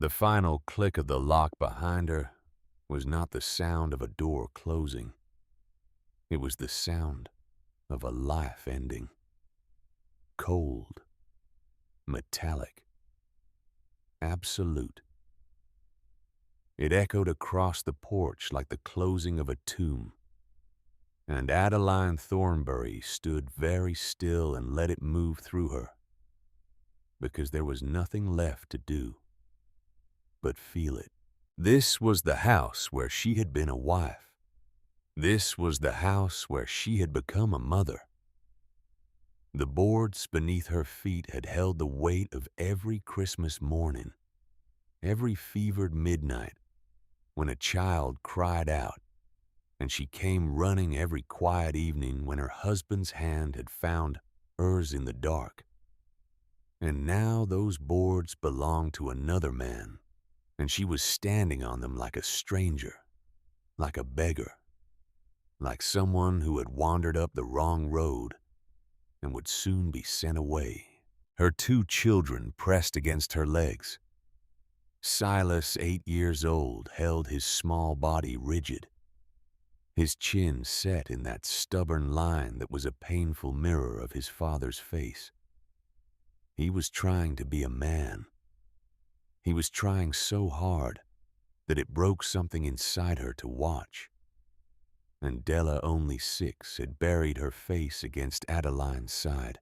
The final click of the lock behind her was not the sound of a door closing. It was the sound of a life ending. Cold, metallic, absolute. It echoed across the porch like the closing of a tomb. And Adeline Thornbury stood very still and let it move through her, because there was nothing left to do but feel it. This was the house where she had been a wife. This was the house where she had become a mother. The boards beneath her feet had held the weight of every Christmas morning, every fevered midnight, when a child cried out, and she came running every quiet evening when her husband's hand had found hers in the dark. And now those boards belonged to another man, and she was standing on them like a stranger, like a beggar, like someone who had wandered up the wrong road and would soon be sent away. Her 2 children pressed against her legs. Silas, 8 years old, held his small body rigid, his chin set in that stubborn line that was a painful mirror of his father's face. He was trying to be a man. He was trying so hard that it broke something inside her to watch. And Della, only 6, had buried her face against Adeline's side.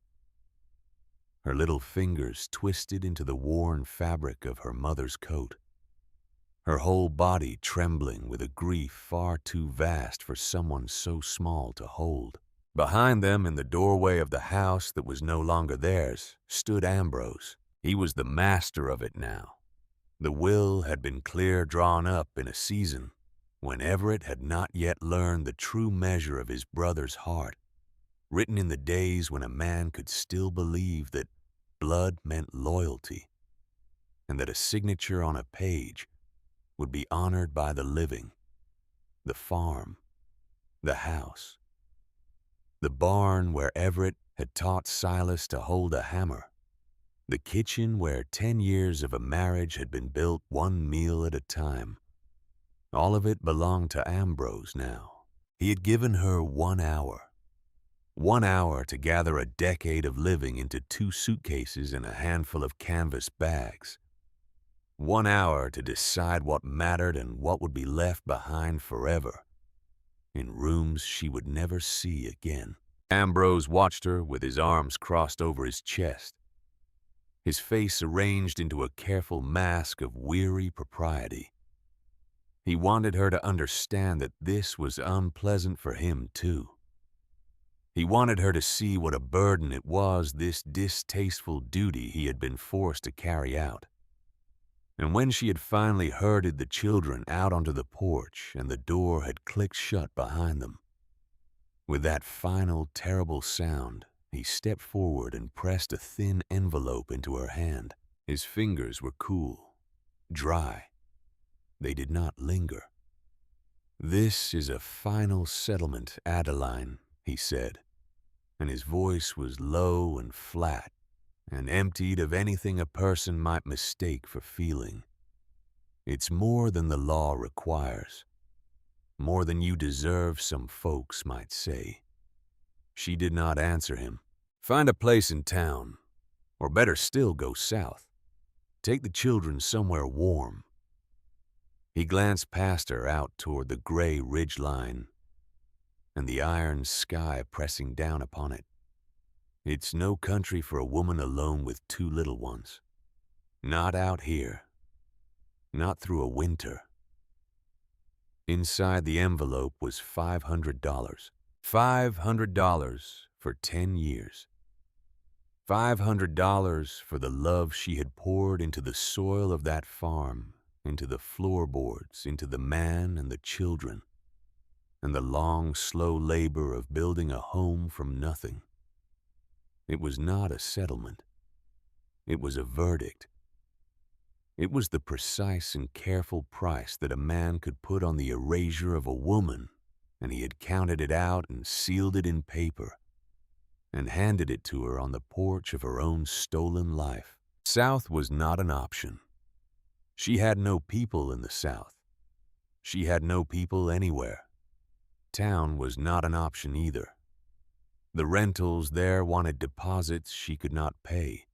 Her little fingers twisted into the worn fabric of her mother's coat, her whole body trembling with a grief far too vast for someone so small to hold. Behind them, in the doorway of the house that was no longer theirs, stood Ambrose. He was the master of it now. The will had been clear drawn up in a season when Everett had not yet learned the true measure of his brother's heart, written in the days when a man could still believe that blood meant loyalty, and that a signature on a page would be honored by the living, the farm, the house, the barn where Everett had taught Silas to hold a hammer, the kitchen where 10 years of a marriage had been built one meal at a time. All of it belonged to Ambrose now. He had given her 1 hour. 1 hour to gather a decade of living into 2 suitcases and a handful of canvas bags. 1 hour to decide what mattered and what would be left behind forever, in rooms she would never see again. Ambrose watched her with his arms crossed over his chest, his face arranged into a careful mask of weary propriety. He wanted her to understand that this was unpleasant for him too. He wanted her to see what a burden it was, this distasteful duty he had been forced to carry out. And when she had finally herded the children out onto the porch and the door had clicked shut behind them, with that final terrible sound, he stepped forward and pressed a thin envelope into her hand. His fingers were cool, dry. They did not linger. "This is a final settlement, Adeline," he said, and his voice was low and flat and emptied of anything a person might mistake for feeling. "It's more than the law requires, more than you deserve, some folks might say." She did not answer him. "Find a place in town, or better still, go south. Take the children somewhere warm." He glanced past her out toward the gray ridge line and the iron sky pressing down upon it. "It's no country for a woman alone with 2 little ones. Not out here. Not through a winter." Inside the envelope was $500. $500 for 10 years. $500 for the love she had poured into the soil of that farm, into the floorboards, into the man and the children, and the long, slow labor of building a home from nothing. It was not a settlement. It was a verdict. It was the precise and careful price that a man could put on the erasure of a woman, and he had counted it out and sealed it in paper and handed it to her on the porch of her own stolen life. South was not an option. She had no people in the South. She had no people anywhere. Town was not an option either. The rentals there wanted deposits she could not pay,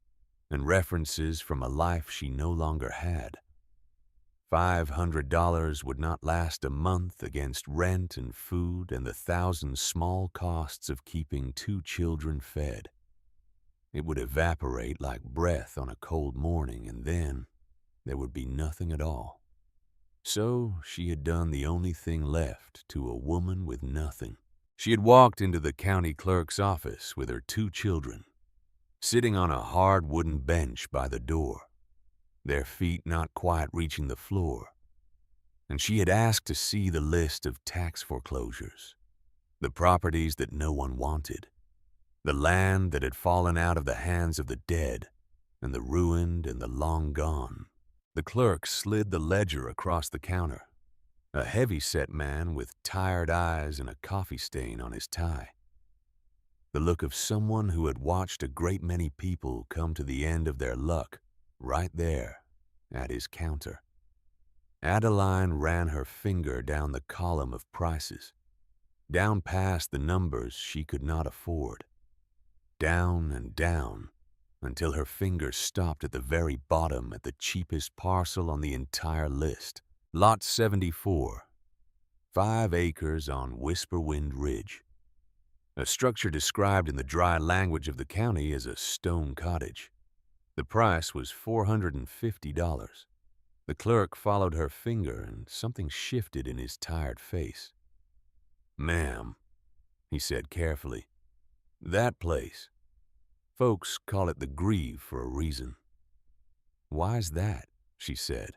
and references from a life she no longer had. $500 would not last a month against rent and food and the thousand small costs of keeping 2 children fed. It would evaporate like breath on a cold morning, and then there would be nothing at all. So she had done the only thing left to a woman with nothing. She had walked into the county clerk's office with her 2 children, sitting on a hard wooden bench by the door, their feet not quite reaching the floor, and she had asked to see the list of tax foreclosures, the properties that no one wanted, the land that had fallen out of the hands of the dead, and the ruined and the long gone. The clerk slid the ledger across the counter, a heavy-set man with tired eyes and a coffee stain on his tie. The look of someone who had watched a great many people come to the end of their luck right there at his counter. Adeline ran her finger down the column of prices, down past the numbers she could not afford, down and down, until her finger stopped at the very bottom at the cheapest parcel on the entire list. Lot 74, 5 acres on Whisperwind Ridge, a structure described in the dry language of the county as a stone cottage. The price was $450. The clerk followed her finger, and something shifted in his tired face. "Ma'am," he said carefully, "that place. Folks call it the Grieve for a reason." "Why's that?" she said.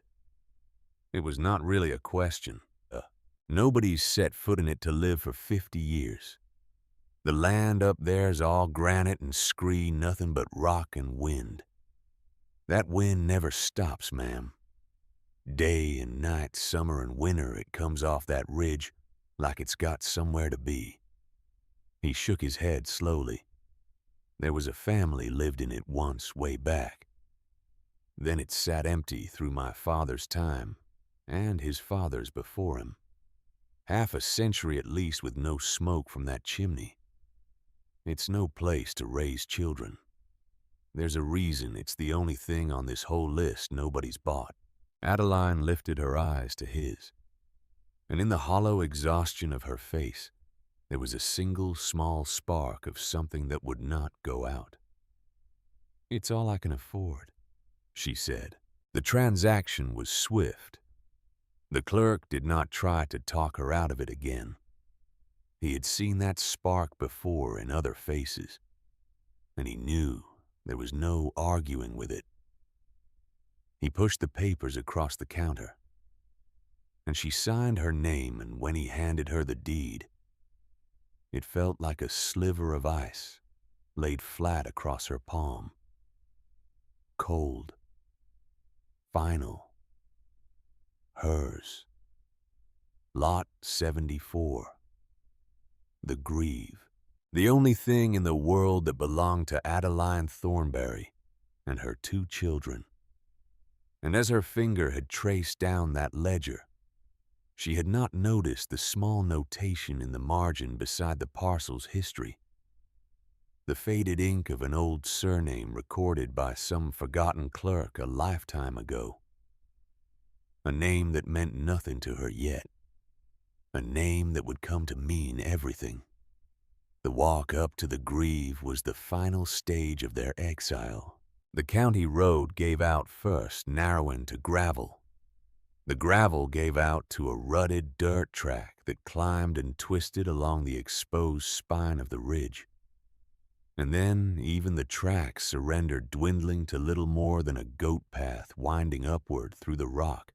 It was not really a question. Nobody's set foot in it to live for 50 years. The land up there's all granite and scree, nothing but rock and wind. That wind never stops, ma'am. Day and night, summer and winter, it comes off that ridge like it's got somewhere to be. He shook his head slowly. There was a family lived in it once, way back. Then it sat empty through my father's time, and his father's before him. Half a century at least with no smoke from that chimney. It's no place to raise children. There's a reason it's the only thing on this whole list nobody's bought. Adeline lifted her eyes to his, and in the hollow exhaustion of her face, there was a single small spark of something that would not go out. "It's all I can afford," she said. The transaction was swift. The clerk did not try to talk her out of it again. He had seen that spark before in other faces, and he knew there was no arguing with it. He pushed the papers across the counter, and she signed her name, and when he handed her the deed, it felt like a sliver of ice laid flat across her palm. Cold. Final. Hers. Lot 74. The Grieve. The only thing in the world that belonged to Adeline Thornberry and her 2 children. And as her finger had traced down that ledger, she had not noticed the small notation in the margin beside the parcel's history. The faded ink of an old surname recorded by some forgotten clerk a lifetime ago. A name that meant nothing to her yet. A name that would come to mean everything. The walk up to the Grieve was the final stage of their exile. The county road gave out first, narrowing to gravel. The gravel gave out to a rutted dirt track that climbed and twisted along the exposed spine of the ridge. And then even the track surrendered, dwindling to little more than a goat path winding upward through the rock.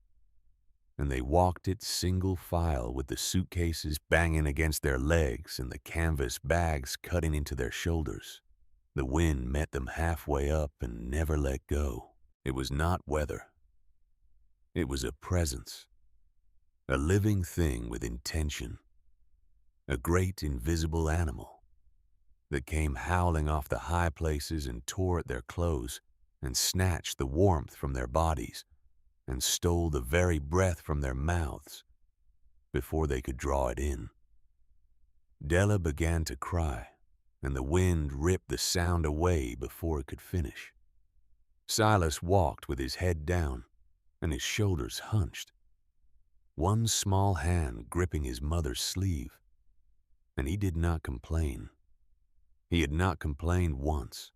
And they walked it single file with the suitcases banging against their legs and the canvas bags cutting into their shoulders. The wind met them halfway up and never let go. It was not weather. It was a presence, a living thing with intention, a great invisible animal that came howling off the high places and tore at their clothes and snatched the warmth from their bodies and stole the very breath from their mouths before they could draw it in. Della began to cry, and the wind ripped the sound away before it could finish. Silas walked with his head down and his shoulders hunched, one small hand gripping his mother's sleeve, and he did not complain. He had not complained once.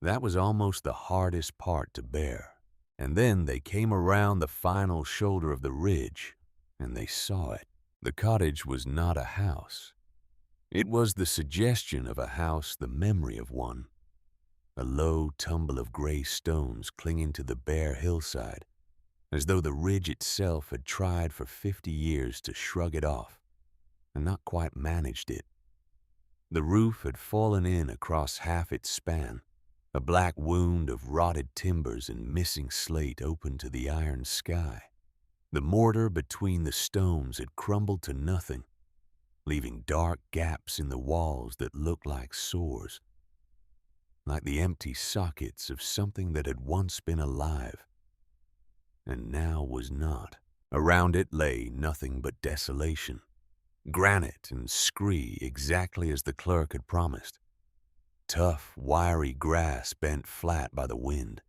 That was almost the hardest part to bear. And then they came around the final shoulder of the ridge, and they saw it. The cottage was not a house. It was the suggestion of a house, the memory of one. A low tumble of gray stones clinging to the bare hillside, as though the ridge itself had tried for 50 years to shrug it off, and not quite managed it. The roof had fallen in across half its span, a black wound of rotted timbers and missing slate open to the iron sky. The mortar between the stones had crumbled to nothing, leaving dark gaps in the walls that looked like sores, like the empty sockets of something that had once been alive, and now was not. Around it lay nothing but desolation, granite and scree exactly as the clerk had promised. Tough, wiry grass bent flat by the wind.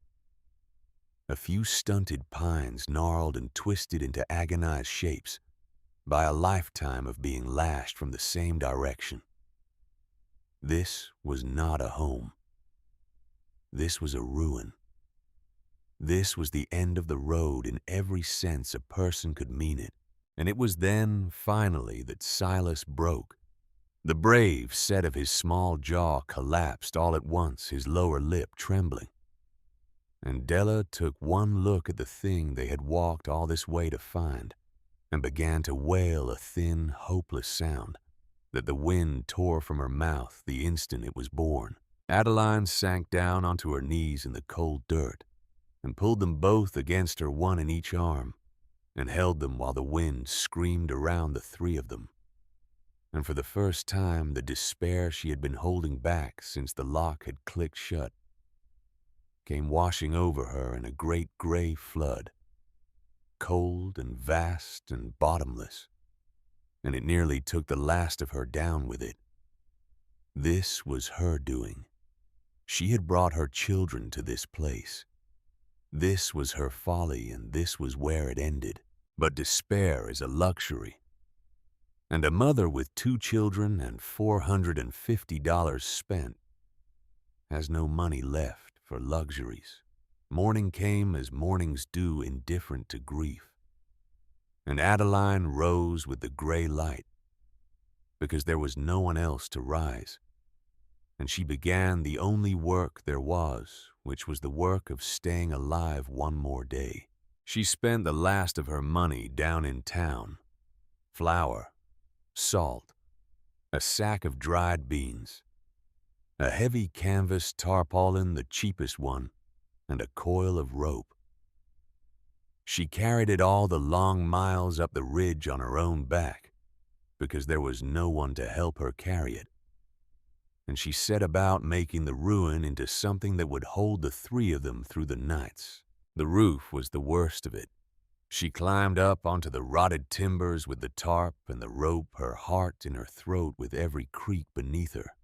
A few stunted pines gnarled and twisted into agonized shapes by a lifetime of being lashed from the same direction. This was not a home. This was a ruin. This was the end of the road in every sense a person could mean it. And it was then, finally, that Silas broke. The brave set of his small jaw collapsed all at once, his lower lip trembling. And Della took one look at the thing they had walked all this way to find, and began to wail a thin, hopeless sound that the wind tore from her mouth the instant it was born. Adeline sank down onto her knees in the cold dirt and pulled them both against her, one in each arm, and held them while the wind screamed around the three of them. And for the first time, the despair she had been holding back since the lock had clicked shut came washing over her in a great gray flood, cold and vast and bottomless, and it nearly took the last of her down with it. This was her doing. She had brought her children to this place. This was her folly, and this was where it ended. But despair is a luxury. And a mother with 2 children and $450 spent has no money left for luxuries. Morning came as mornings do, indifferent to grief. And Adeline rose with the gray light, because there was no one else to rise. And she began the only work there was, which was the work of staying alive one more day. She spent the last of her money down in town. Flour, salt, a sack of dried beans, a heavy canvas tarpaulin, the cheapest one, and a coil of rope. She carried it all the long miles up the ridge on her own back, because there was no one to help her carry it. And she set about making the ruin into something that would hold the three of them through the nights. The roof was the worst of it. She climbed up onto the rotted timbers with the tarp and the rope, her heart in her throat with every creak beneath her.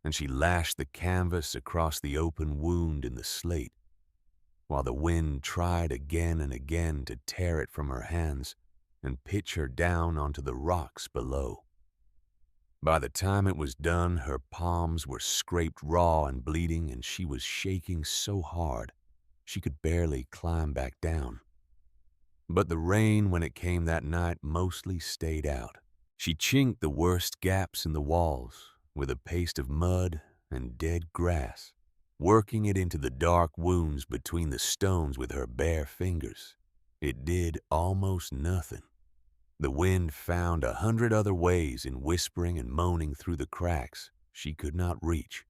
And she lashed the canvas across the open wound in the slate, while the wind tried again and again to tear it from her hands and pitch her down onto the rocks below. By the time it was done, her palms were scraped raw and bleeding, and she was shaking so hard she could barely climb back down. But the rain, when it came that night, mostly stayed out. She chinked the worst gaps in the walls with a paste of mud and dead grass, working it into the dark wounds between the stones with her bare fingers. It did almost nothing. The wind found 100 other ways in whispering and moaning through the cracks she could not reach.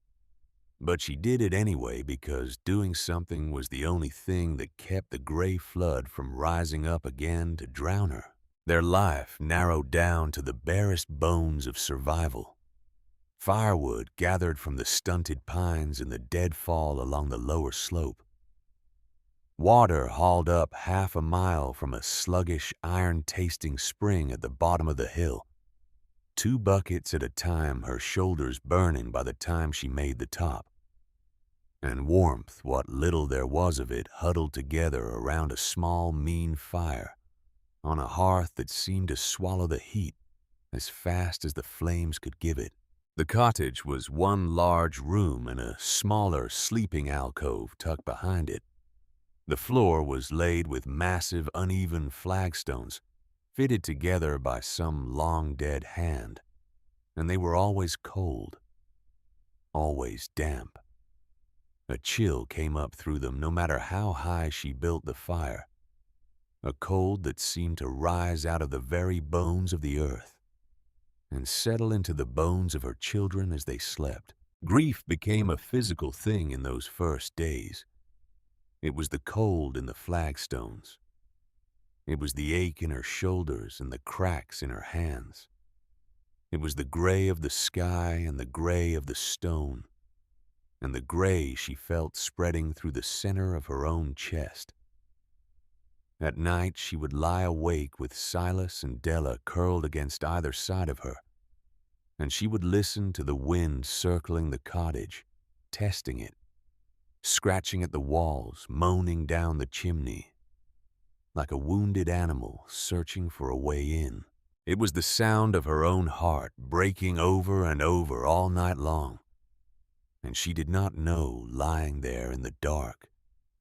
But she did it anyway, because doing something was the only thing that kept the gray flood from rising up again to drown her. Their life narrowed down to the barest bones of survival. Firewood gathered from the stunted pines and the deadfall along the lower slope. Water hauled up half a mile from a sluggish, iron-tasting spring at the bottom of the hill. 2 buckets at a time, her shoulders burning by the time she made the top. And warmth, what little there was of it, huddled together around a small, mean fire on a hearth that seemed to swallow the heat as fast as the flames could give it. The cottage was one large room and a smaller sleeping alcove tucked behind it. The floor was laid with massive, uneven flagstones, fitted together by some long-dead hand, and they were always cold, always damp. A chill came up through them no matter how high she built the fire, a cold that seemed to rise out of the very bones of the earth and settle into the bones of her children as they slept. Grief became a physical thing in those first days. It was the cold in the flagstones. It was the ache in her shoulders and the cracks in her hands. It was the gray of the sky and the gray of the stone, and the gray she felt spreading through the center of her own chest. At night she would lie awake with Silas and Della curled against either side of her, and she would listen to the wind circling the cottage, testing it, scratching at the walls, moaning down the chimney, like a wounded animal searching for a way in. It was the sound of her own heart breaking over and over all night long, and she did not know, lying there in the dark,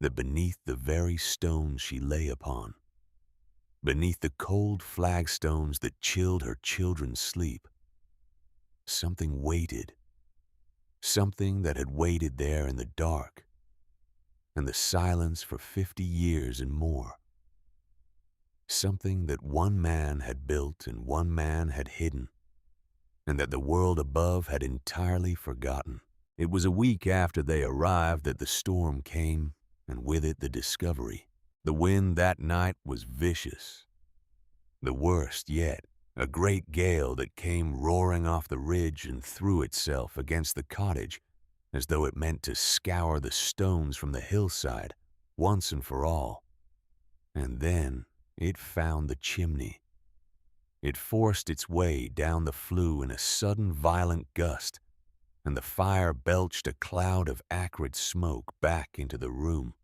that beneath the very stones she lay upon, beneath the cold flagstones that chilled her children's sleep, something waited, something that had waited there in the dark and the silence for 50 years and more, something that one man had built and one man had hidden, and that the world above had entirely forgotten. It was a week after they arrived that the storm came, and with it the discovery. The wind that night was vicious, the worst yet, a great gale that came roaring off the ridge and threw itself against the cottage as though it meant to scour the stones from the hillside once and for all. And then it found the chimney. It forced its way down the flue in a sudden violent gust, and the fire belched a cloud of acrid smoke back into the room,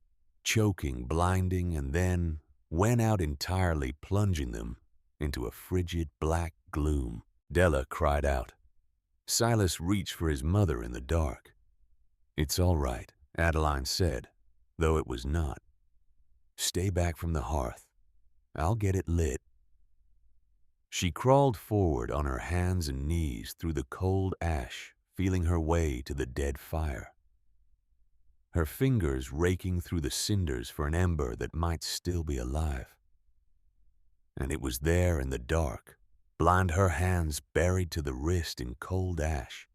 choking, blinding, and then went out entirely, plunging them into a frigid black gloom. Della cried out. Silas reached for his mother in the dark. "It's all right," Adeline said, though it was not. "Stay back from the hearth. I'll get it lit." She crawled forward on her hands and knees through the cold ash, feeling her way to the dead fire, her fingers raking through the cinders for an ember that might still be alive. And it was there in the dark, blind her hands buried to the wrist in cold ash,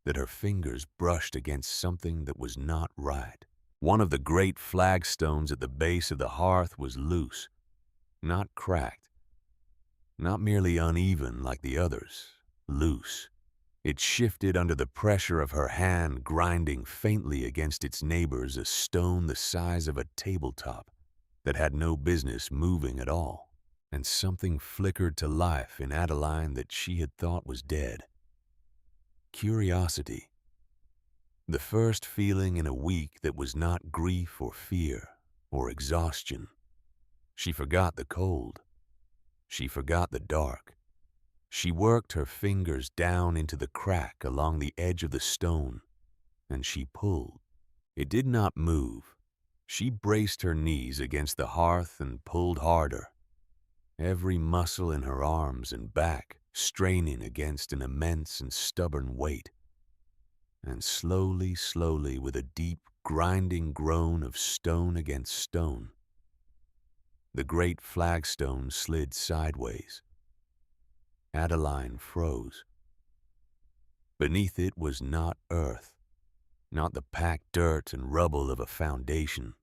that her fingers brushed against something that was not right. One of the great flagstones at the base of the hearth was loose, not cracked, not merely uneven like the others, loose. It shifted under the pressure of her hand, grinding faintly against its neighbors, a stone the size of a tabletop that had no business moving at all. And something flickered to life in Adeline that she had thought was dead. Curiosity. The first feeling in a week that was not grief or fear or exhaustion. She forgot the cold. She forgot the dark. She worked her fingers down into the crack along the edge of the stone, and she pulled. It did not move. She braced her knees against the hearth and pulled harder, every muscle in her arms and back straining against an immense and stubborn weight. And slowly, slowly, with a deep, grinding groan of stone against stone, the great flagstone slid sideways. Adeline froze. Beneath it was not earth, not the packed dirt and rubble of a foundation.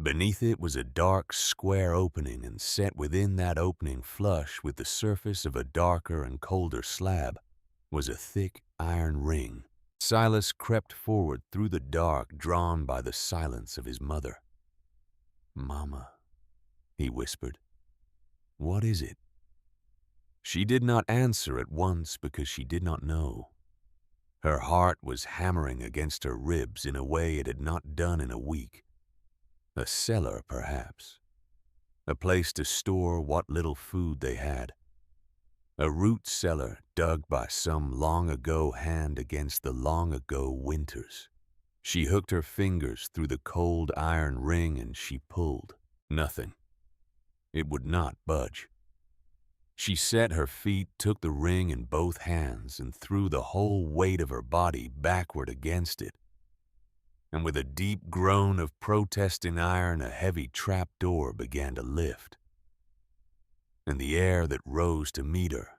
Beneath it was a dark, square opening, and set within that opening, flush with the surface of a darker and colder slab, was a thick iron ring. Silas crept forward through the dark, drawn by the silence of his mother. Mama, he whispered, what is it? She did not answer at once because she did not know. Her heart was hammering against her ribs in a way it had not done in a week. A cellar, perhaps. A place to store what little food they had. A root cellar dug by some long-ago hand against the long-ago winters. She hooked her fingers through the cold iron ring and she pulled. Nothing. It would not budge. She set her feet, took the ring in both hands, and threw the whole weight of her body backward against it. And with a deep groan of protesting iron, a heavy trap door began to lift. And the air that rose to meet her,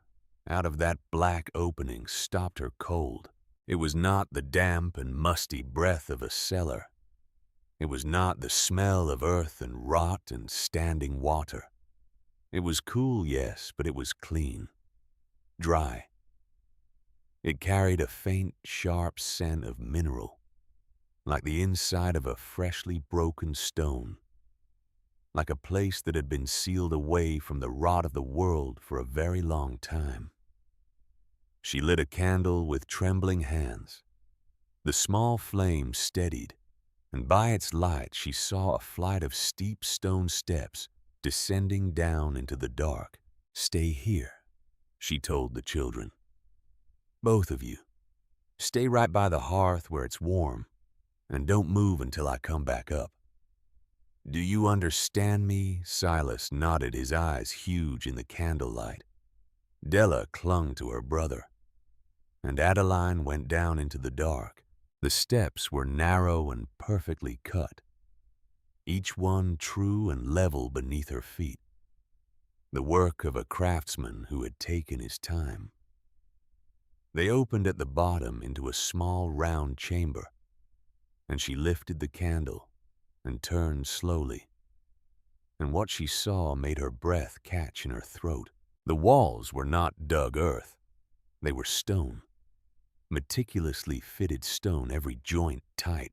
out of that black opening, stopped her cold. It was not the damp and musty breath of a cellar. It was not the smell of earth and rot and standing water. It was cool, yes, but it was clean, dry. It carried a faint, sharp scent of mineral, like the inside of a freshly broken stone, like a place that had been sealed away from the rot of the world for a very long time. She lit a candle with trembling hands. The small flame steadied, and by its light she saw a flight of steep stone steps descending down into the dark. Stay here, she told the children. Both of you. Stay right by the hearth where it's warm, and don't move until I come back up. Do you understand me? Silas nodded, his eyes huge in the candlelight. Della clung to her brother, and Adeline went down into the dark. The steps were narrow and perfectly cut, each one true and level beneath her feet, the work of a craftsman who had taken his time. They opened at the bottom into a small round chamber, and she lifted the candle and turned slowly, and what she saw made her breath catch in her throat. The walls were not dug earth. They were stone, meticulously fitted stone, every joint tight,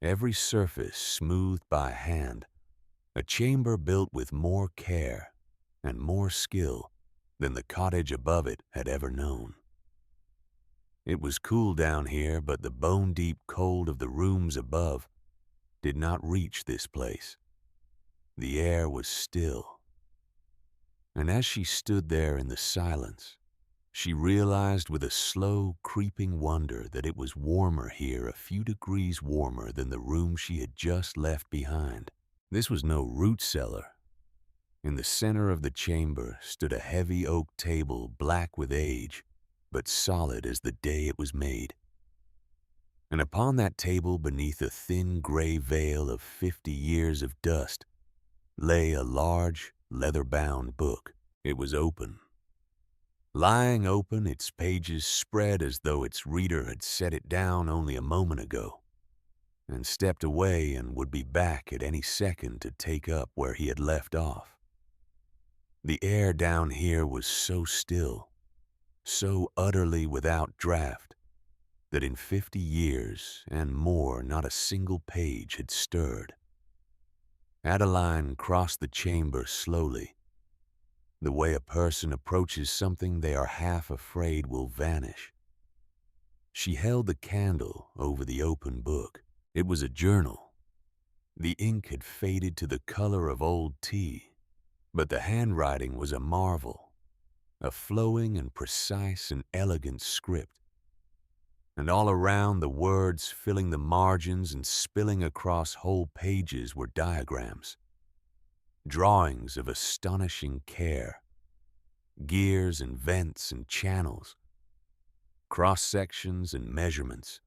every surface smoothed by hand, a chamber built with more care and more skill than the cottage above it had ever known. It was cool down here, but the bone-deep cold of the rooms above did not reach this place. The air was still, and as she stood there in the silence, she realized with a slow, creeping wonder that it was warmer here, a few degrees warmer than the room she had just left behind. This was no root cellar. In the center of the chamber stood a heavy oak table, black with age, but solid as the day it was made. And upon that table, beneath a thin gray veil of 50 years of dust, lay a large, leather-bound book. It was open. Lying open, its pages spread as though its reader had set it down only a moment ago, and stepped away and would be back at any second to take up where he had left off. The air down here was so still, so utterly without draft, that in 50 years and more not a single page had stirred. Adeline crossed the chamber slowly, the way a person approaches something they are half afraid will vanish. She held the candle over the open book. It was a journal. The ink had faded to the color of old tea, but the handwriting was a marvel, a flowing and precise and elegant script. And all around, the words filling the margins and spilling across whole pages were diagrams, drawings of astonishing care, gears and vents and channels, cross-sections and measurements,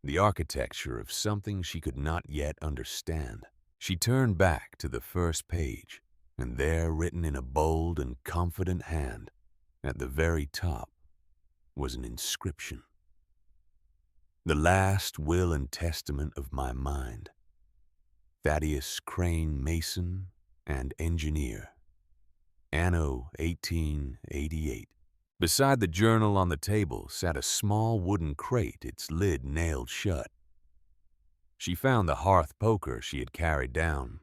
the architecture of something she could not yet understand. She turned back to the first page, and there, written in a bold and confident hand, at the very top, was an inscription. The last will and testament of my mind. Thaddeus Crane, Mason and Engineer. Anno 1888. Beside the journal on the table sat a small wooden crate, its lid nailed shut. She found the hearth poker she had carried down,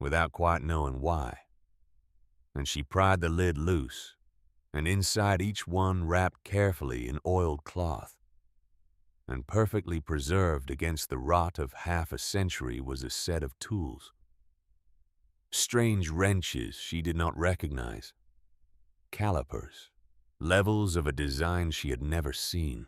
without quite knowing why. And she pried the lid loose, and inside each one wrapped carefully in oiled cloth, and perfectly preserved against the rot of half a century was a set of tools. Strange wrenches she did not recognize, calipers, levels of a design she had never seen,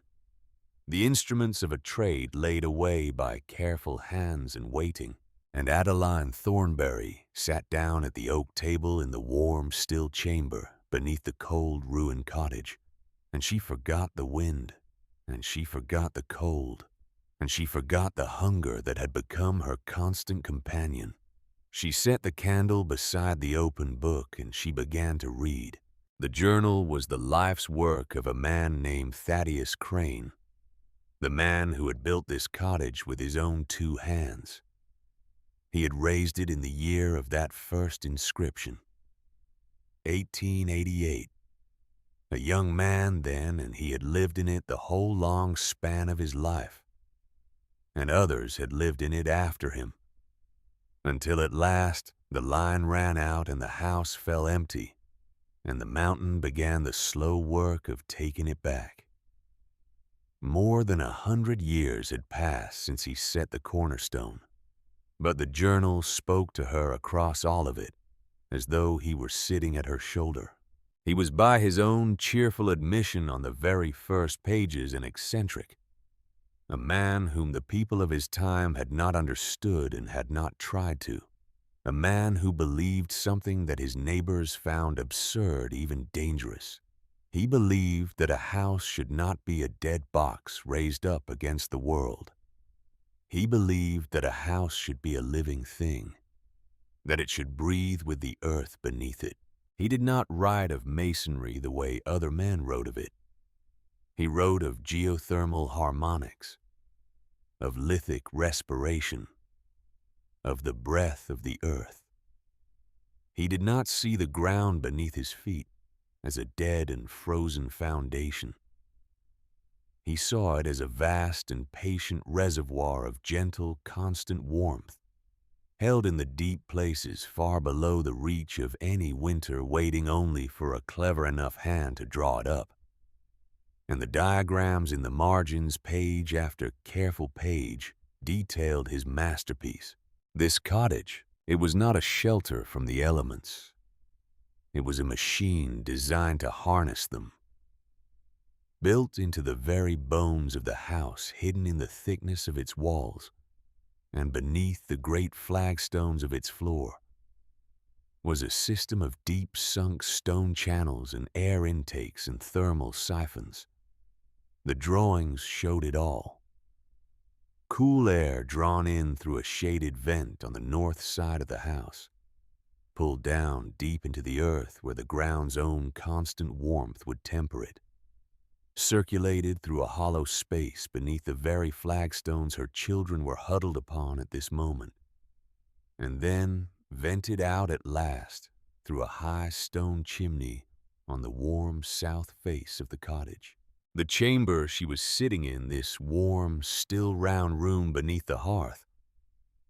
the instruments of a trade laid away by careful hands and waiting. And Adeline Thornberry sat down at the oak table in the warm, still chamber beneath the cold, ruined cottage, and she forgot the wind, and she forgot the cold, and she forgot the hunger that had become her constant companion. She set the candle beside the open book, and she began to read. The journal was the life's work of a man named Thaddeus Crane, the man who had built this cottage with his own 2 hands. He had raised it in the year of that first inscription, 1888. A young man then, and he had lived in it the whole long span of his life. And others had lived in it after him, until at last the line ran out and the house fell empty, and the mountain began the slow work of taking it back. More than 100 years had passed since he set the cornerstone. But the journal spoke to her across all of it, as though he were sitting at her shoulder. He was by his own cheerful admission on the very first pages an eccentric, a man whom the people of his time had not understood and had not tried to, a man who believed something that his neighbors found absurd, even dangerous. He believed that a house should not be a dead box raised up against the world. He believed that a house should be a living thing, that it should breathe with the earth beneath it. He did not write of masonry the way other men wrote of it. He wrote of geothermal harmonics, of lithic respiration, of the breath of the earth. He did not see the ground beneath his feet as a dead and frozen foundation. He saw it as a vast and patient reservoir of gentle, constant warmth, held in the deep places far below the reach of any winter, waiting only for a clever enough hand to draw it up. And the diagrams in the margins, page after careful page, detailed his masterpiece. This cottage, it was not a shelter from the elements. It was a machine designed to harness them. Built into the very bones of the house, hidden in the thickness of its walls, and beneath the great flagstones of its floor, was a system of deep-sunk stone channels and air intakes and thermal siphons. The drawings showed it all. Cool air drawn in through a shaded vent on the north side of the house, pulled down deep into the earth where the ground's own constant warmth would temper it, circulated through a hollow space beneath the very flagstones her children were huddled upon at this moment, and then vented out at last through a high stone chimney on the warm south face of the cottage. The chamber she was sitting in, this warm, still round room beneath the hearth,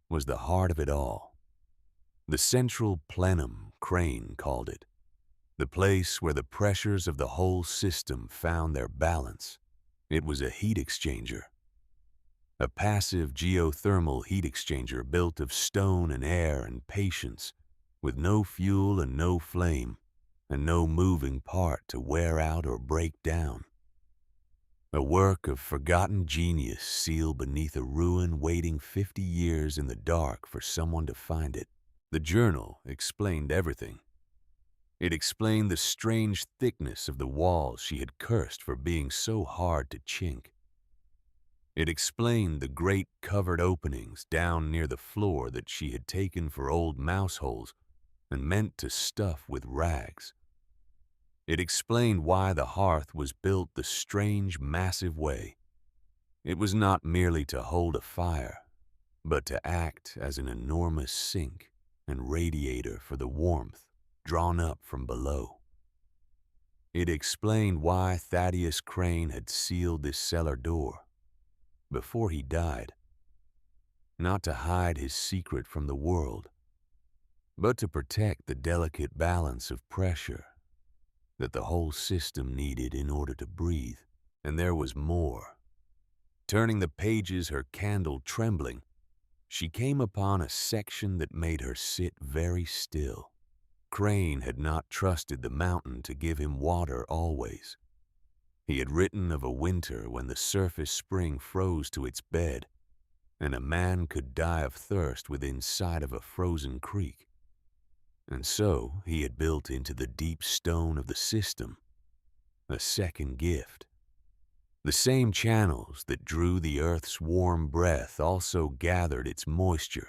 was the heart of it all. The central plenum, Crane called it, the place where the pressures of the whole system found their balance. It was a heat exchanger, a passive geothermal heat exchanger built of stone and air and patience, with no fuel and no flame, and no moving part to wear out or break down. A work of forgotten genius sealed beneath a ruin waiting 50 years in the dark for someone to find it. The journal explained everything. It explained the strange thickness of the walls she had cursed for being so hard to chink. It explained the great covered openings down near the floor that she had taken for old mouse holes and meant to stuff with rags. It explained why the hearth was built the strange, massive way. It was not merely to hold a fire, but to act as an enormous sink and radiator for the warmth drawn up from below. It explained why Thaddeus Crane had sealed this cellar door before he died, not to hide his secret from the world, but to protect the delicate balance of pressure that the whole system needed in order to breathe. And there was more. Turning the pages, her candle trembling, she came upon a section that made her sit very still. Crane had not trusted the mountain to give him water always. He had written of a winter when the surface spring froze to its bed, and a man could die of thirst within sight of a frozen creek. And so he had built into the deep stone of the system a second gift. The same channels that drew the earth's warm breath also gathered its moisture,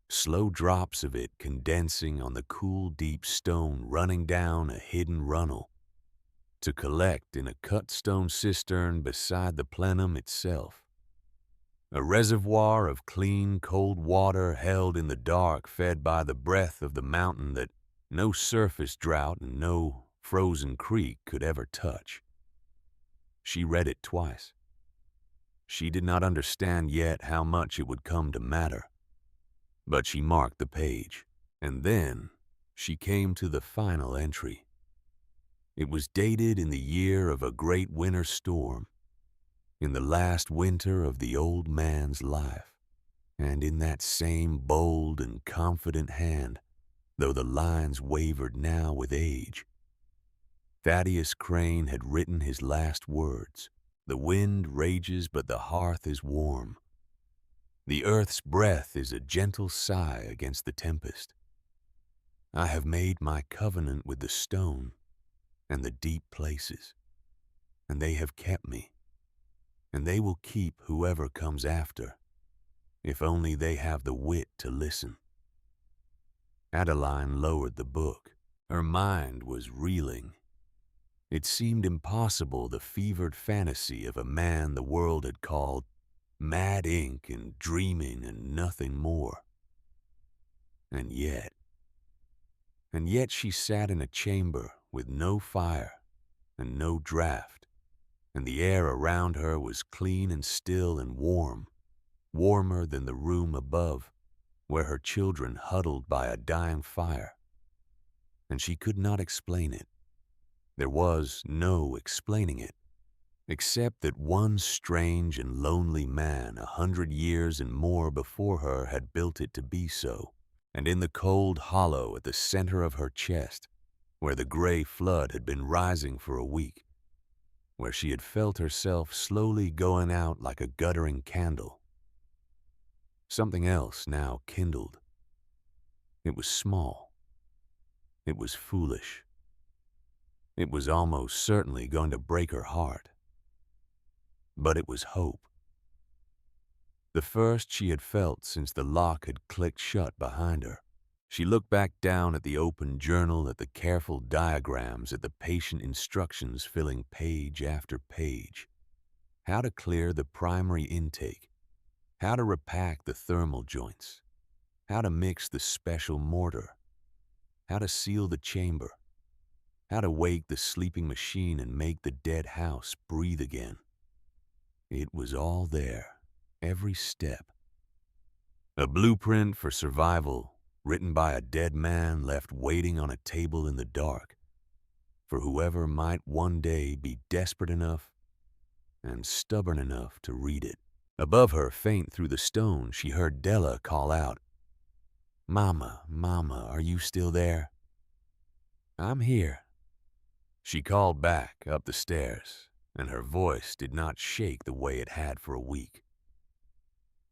slow drops of it condensing on the cool deep stone running down a hidden runnel to collect in a cut stone cistern beside the plenum itself. A reservoir of clean, cold water held in the dark, fed by the breath of the mountain that no surface drought and no frozen creek could ever touch. She read it twice. She did not understand yet how much it would come to matter, but she marked the page, and then she came to the final entry. It was dated in the year of a great winter storm, in the last winter of the old man's life, and in that same bold and confident hand, though the lines wavered now with age, Thaddeus Crane had written his last words. The wind rages, but the hearth is warm. The earth's breath is a gentle sigh against the tempest. I have made my covenant with the stone and the deep places, and they have kept me, and they will keep whoever comes after, if only they have the wit to listen. Adeline lowered the book. Her mind was reeling. It seemed impossible, the fevered fantasy of a man the world had called mad ink and dreaming and nothing more. And yet she sat in a chamber with no fire and no draught, and the air around her was clean and still and warm, warmer than the room above, where her children huddled by a dying fire. And she could not explain it. There was no explaining it, except that one strange and lonely man 100 years and more before her had built it to be so, and in the cold hollow at the center of her chest, where the gray flood had been rising for a week, where she had felt herself slowly going out like a guttering candle, something else now kindled. It was small. It was foolish. It was almost certainly going to break her heart. But it was hope. The first she had felt since the lock had clicked shut behind her. She looked back down at the open journal, at the careful diagrams, at the patient instructions filling page after page. How to clear the primary intake, how to repack the thermal joints, how to mix the special mortar, how to seal the chamber, how to wake the sleeping machine and make the dead house breathe again. It was all there, every step. A blueprint for survival, written by a dead man left waiting on a table in the dark, for whoever might one day be desperate enough and stubborn enough to read it. Above her, faint through the stone, she heard Della call out, "Mama, Mama, are you still there?" "I'm here." She called back up the stairs, and her voice did not shake the way it had for a week.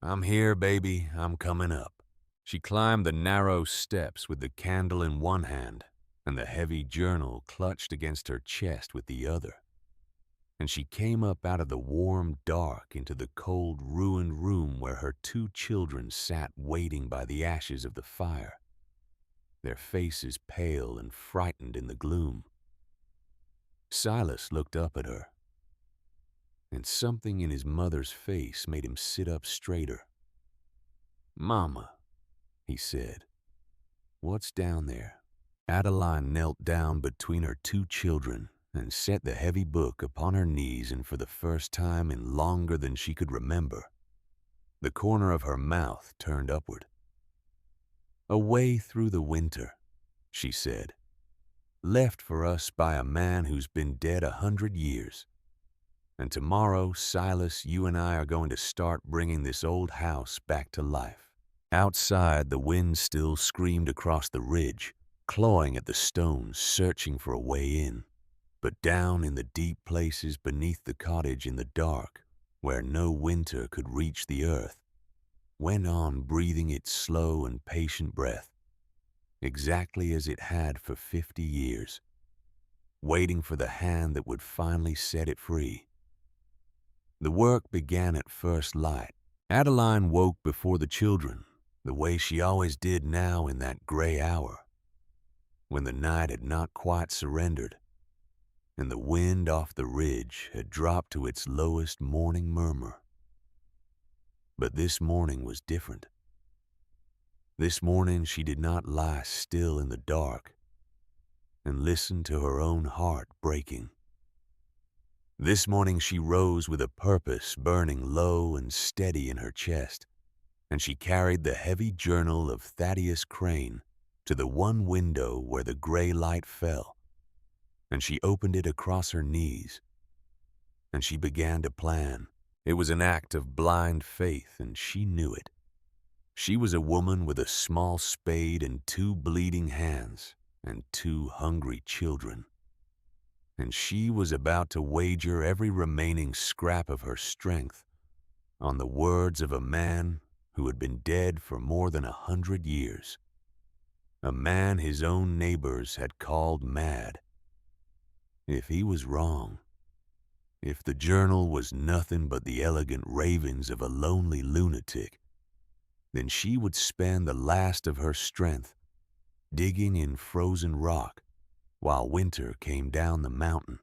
"I'm here, baby. I'm coming up." She climbed the narrow steps with the candle in one hand and the heavy journal clutched against her chest with the other. And she came up out of the warm dark into the cold, ruined room where her 2 children sat waiting by the ashes of the fire, their faces pale and frightened in the gloom. Silas looked up at her, and something in his mother's face made him sit up straighter. "Mama," he said, "what's down there?" Adeline knelt down between her 2 children and set the heavy book upon her knees, and for the first time in longer than she could remember, the corner of her mouth turned upward. "Away through the winter," she said, "left for us by a man who's been dead 100 years. And tomorrow, Silas, you and I are going to start bringing this old house back to life." Outside, the wind still screamed across the ridge, clawing at the stones, searching for a way in. But down in the deep places beneath the cottage in the dark, where no winter could reach the earth, went on breathing its slow and patient breath, exactly as it had for 50 years, waiting for the hand that would finally set it free. The work began at first light. Adeline woke before the children, the way she always did now in that gray hour, when the night had not quite surrendered, and the wind off the ridge had dropped to its lowest morning murmur. But this morning was different. This morning she did not lie still in the dark and listen to her own heart breaking. This morning she rose with a purpose burning low and steady in her chest, and she carried the heavy journal of Thaddeus Crane to the one window where the gray light fell, and she opened it across her knees, and she began to plan. It was an act of blind faith, and she knew it. She was a woman with a small spade and 2 bleeding hands and 2 hungry children. And she was about to wager every remaining scrap of her strength on the words of a man who had been dead for more than 100 years. A man his own neighbors had called mad. If he was wrong, if the journal was nothing but the elegant ravings of a lonely lunatic, then she would spend the last of her strength digging in frozen rock while winter came down the mountain,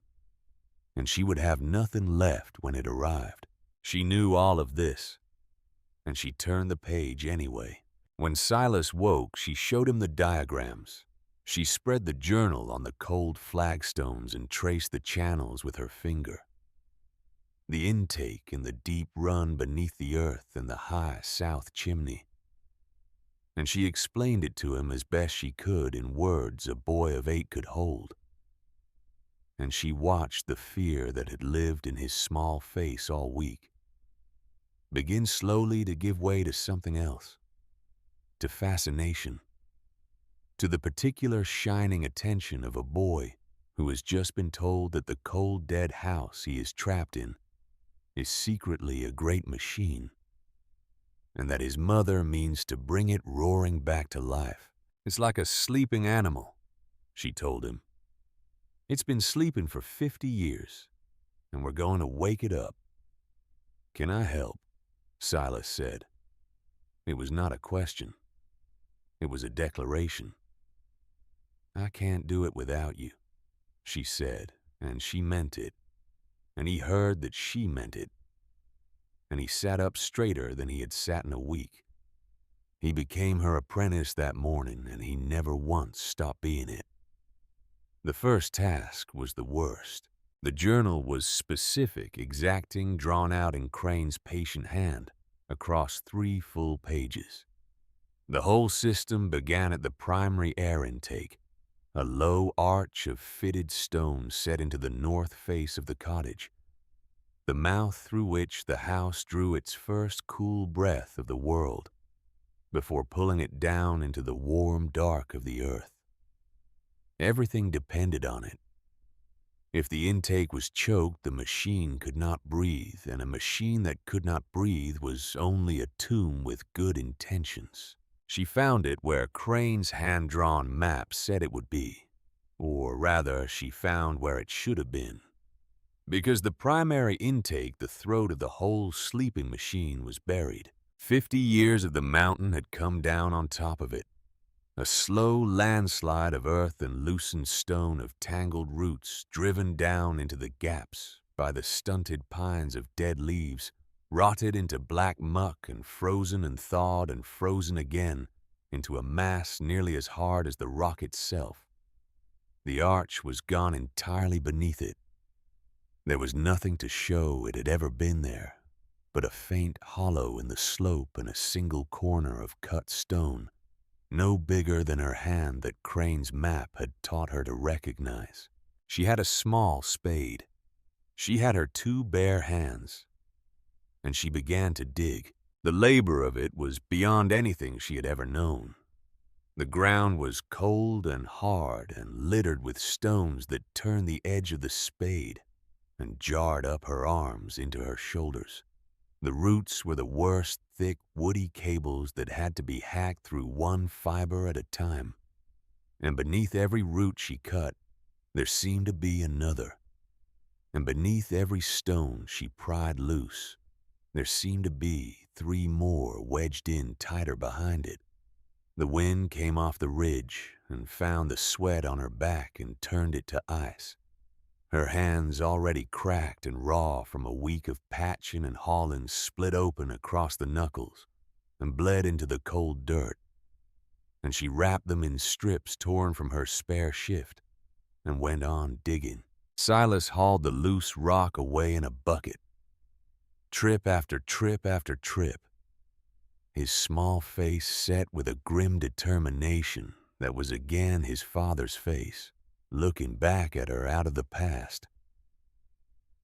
and she would have nothing left when it arrived. She knew all of this, and she turned the page anyway. When Silas woke, she showed him the diagrams. She spread the journal on the cold flagstones and traced the channels with her finger. The intake in the deep run beneath the earth and the high south chimney. And she explained it to him as best she could in words a boy of 8 could hold. And she watched the fear that had lived in his small face all week begin slowly to give way to something else, to fascination, to the particular shining attention of a boy who has just been told that the cold, dead house he is trapped in is secretly a great machine, and that his mother means to bring it roaring back to life. "It's like a sleeping animal," she told him. "It's been sleeping for 50 years, and we're going to wake it up." "Can I help?" Silas said. It was not a question. It was a declaration. "I can't do it without you," she said, and she meant it, and he heard that she meant it, and he sat up straighter than he had sat in a week. He became her apprentice that morning, and he never once stopped being it. The first task was the worst. The journal was specific, exacting, drawn out in Crane's patient hand across 3 full pages. The whole system began at the primary air intake, a low arch of fitted stone set into the north face of the cottage, the mouth through which the house drew its first cool breath of the world before pulling it down into the warm dark of the earth. Everything depended on it. If the intake was choked, the machine could not breathe, and a machine that could not breathe was only a tomb with good intentions. She found it where Crane's hand-drawn map said it would be, or rather, she found where it should have been. Because the primary intake, the throat of the whole sleeping machine, was buried. 50 years of the mountain had come down on top of it. A slow landslide of earth and loosened stone of tangled roots driven down into the gaps by the stunted pines of dead leaves, rotted into black muck and thawed and frozen again into a mass nearly as hard as the rock itself. The arch was gone entirely beneath it. There was nothing to show it had ever been there but a faint hollow in the slope and a single corner of cut stone, no bigger than her hand that Crane's map had taught her to recognize. She had a small spade. She had her two bare hands, and she began to dig. The labor of it was beyond anything she had ever known. The ground was cold and hard and littered with stones that turned the edge of the spade and jarred up her arms into her shoulders. The roots were the worst thick, woody cables that had to be hacked through one fiber at a time. And beneath every root she cut, there seemed to be another. And beneath every stone she pried loose, there seemed to be 3 more wedged in tighter behind it. The wind came off the ridge and found the sweat on her back and turned it to ice. Her hands, already cracked and raw from a week of patching and hauling, split open across the knuckles and bled into the cold dirt. And she wrapped them in strips torn from her spare shift and went on digging. Silas hauled the loose rock away in a bucket. Trip after trip after trip, his small face set with a grim determination that was again his father's face, looking back at her out of the past.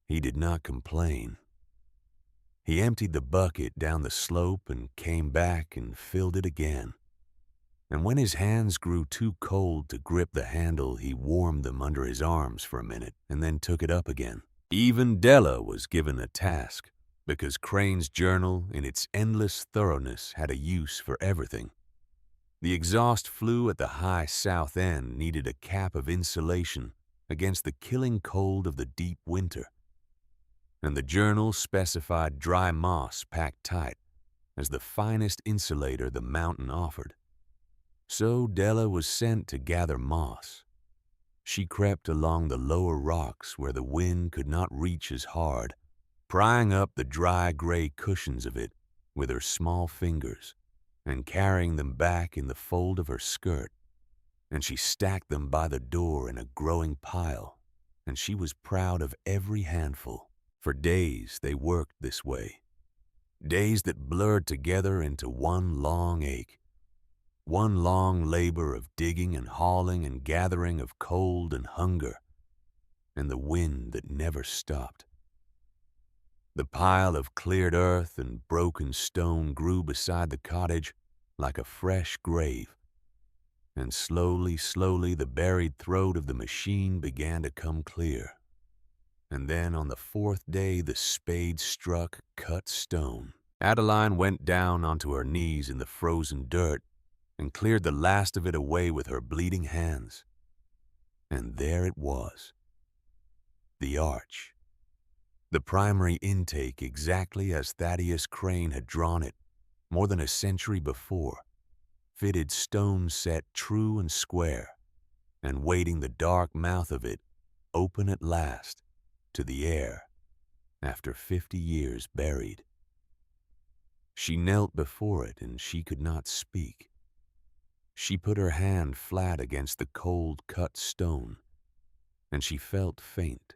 He did not complain. He emptied the bucket down the slope and came back and filled it again. And when his hands grew too cold to grip the handle, he warmed them under his arms for a minute and then took it up again. Even Della was given a task, because Crane's journal, in its endless thoroughness, had a use for everything. The exhaust flue at the high south end needed a cap of insulation against the killing cold of the deep winter, and the journal specified dry moss packed tight as the finest insulator the mountain offered. So Della was sent to gather moss. She crept along the lower rocks where the wind could not reach as hard, prying up the dry gray cushions of it with her small fingers and carrying them back in the fold of her skirt. And she stacked them by the door in a growing pile, and she was proud of every handful. For days they worked this way, days that blurred together into one long ache, one long labor of digging and hauling and gathering of cold and hunger, and the wind that never stopped. The pile of cleared earth and broken stone grew beside the cottage like a fresh grave, and slowly, slowly the buried throat of the machine began to come clear. And then on the 4th day the spade struck cut stone. Adeline went down onto her knees in the frozen dirt and cleared the last of it away with her bleeding hands. And there it was, the arch. The primary intake exactly as Thaddeus Crane had drawn it more than a century before, fitted stone set true and square, and waiting the dark mouth of it open at last to the air after 50 years buried. She knelt before it and she could not speak. She put her hand flat against the cold cut stone, and she felt faint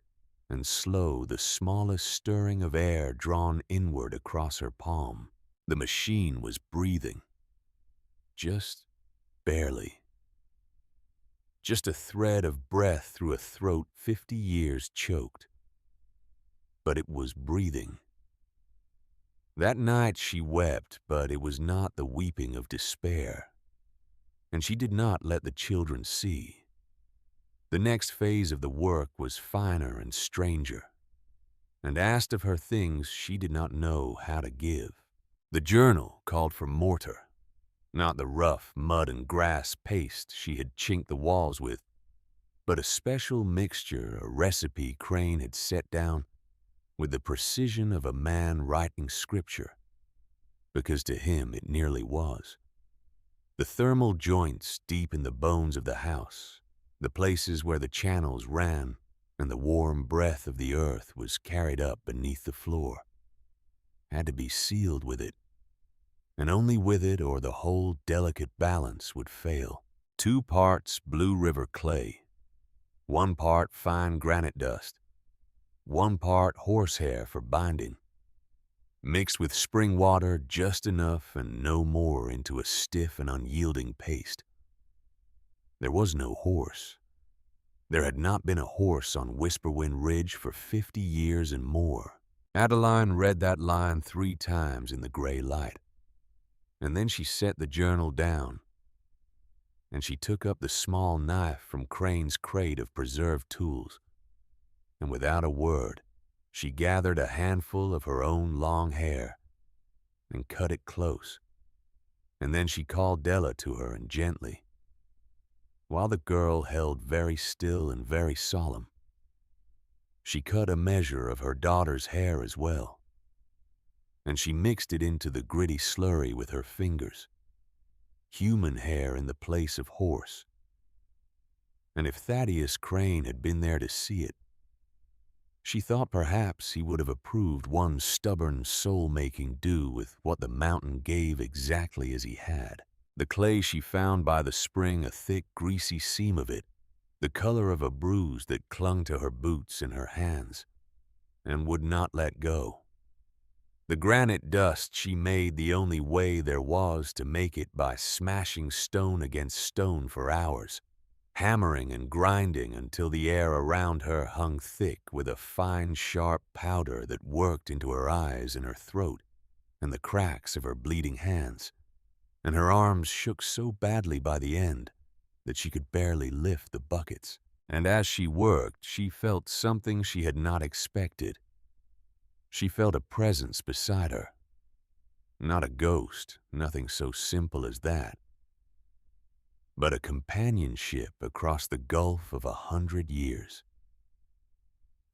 and slow the smallest stirring of air drawn inward across her palm. The machine was breathing. Just barely. Just a thread of breath through a throat 50 years choked. But it was breathing. That night she wept, but it was not the weeping of despair. And she did not let the children see. The next phase of the work was finer and stranger, and asked of her things she did not know how to give. The journal called for mortar, not the rough mud and grass paste she had chinked the walls with, but a special mixture, a recipe Crane had set down with the precision of a man writing scripture, because to him it nearly was. The thermal joints deep in the bones of the house, the places where the channels ran and the warm breath of the earth was carried up beneath the floor, had to be sealed with it, and only with it or the whole delicate balance would fail. 2 parts Blue River clay, 1 part fine granite dust, 1 part horsehair for binding, mixed with spring water just enough and no more into a stiff and unyielding paste. There was no horse. There had not been a horse on Whisperwind Ridge for 50 years and more. Adeline read that line 3 times in the gray light, and then she set the journal down, and she took up the small knife from Crane's crate of preserved tools, and without a word, she gathered a handful of her own long hair and cut it close, and then she called Della to her and gently, while the girl held very still and very solemn, she cut a measure of her daughter's hair as well, and she mixed it into the gritty slurry with her fingers, human hair in the place of horse. And if Thaddeus Crane had been there to see it, she thought perhaps he would have approved one stubborn soul-making do with what the mountain gave exactly as he had. The clay she found by the spring, a thick, greasy seam of it, the color of a bruise that clung to her boots and her hands, and would not let go. The granite dust she made the only way there was to make it by smashing stone against stone for hours, hammering and grinding until the air around her hung thick with a fine, sharp powder that worked into her eyes and her throat and the cracks of her bleeding hands, and her arms shook so badly by the end that she could barely lift the buckets. And as she worked, she felt something she had not expected. She felt a presence beside her. Not a ghost, nothing so simple as that, but a companionship across the gulf of 100 years.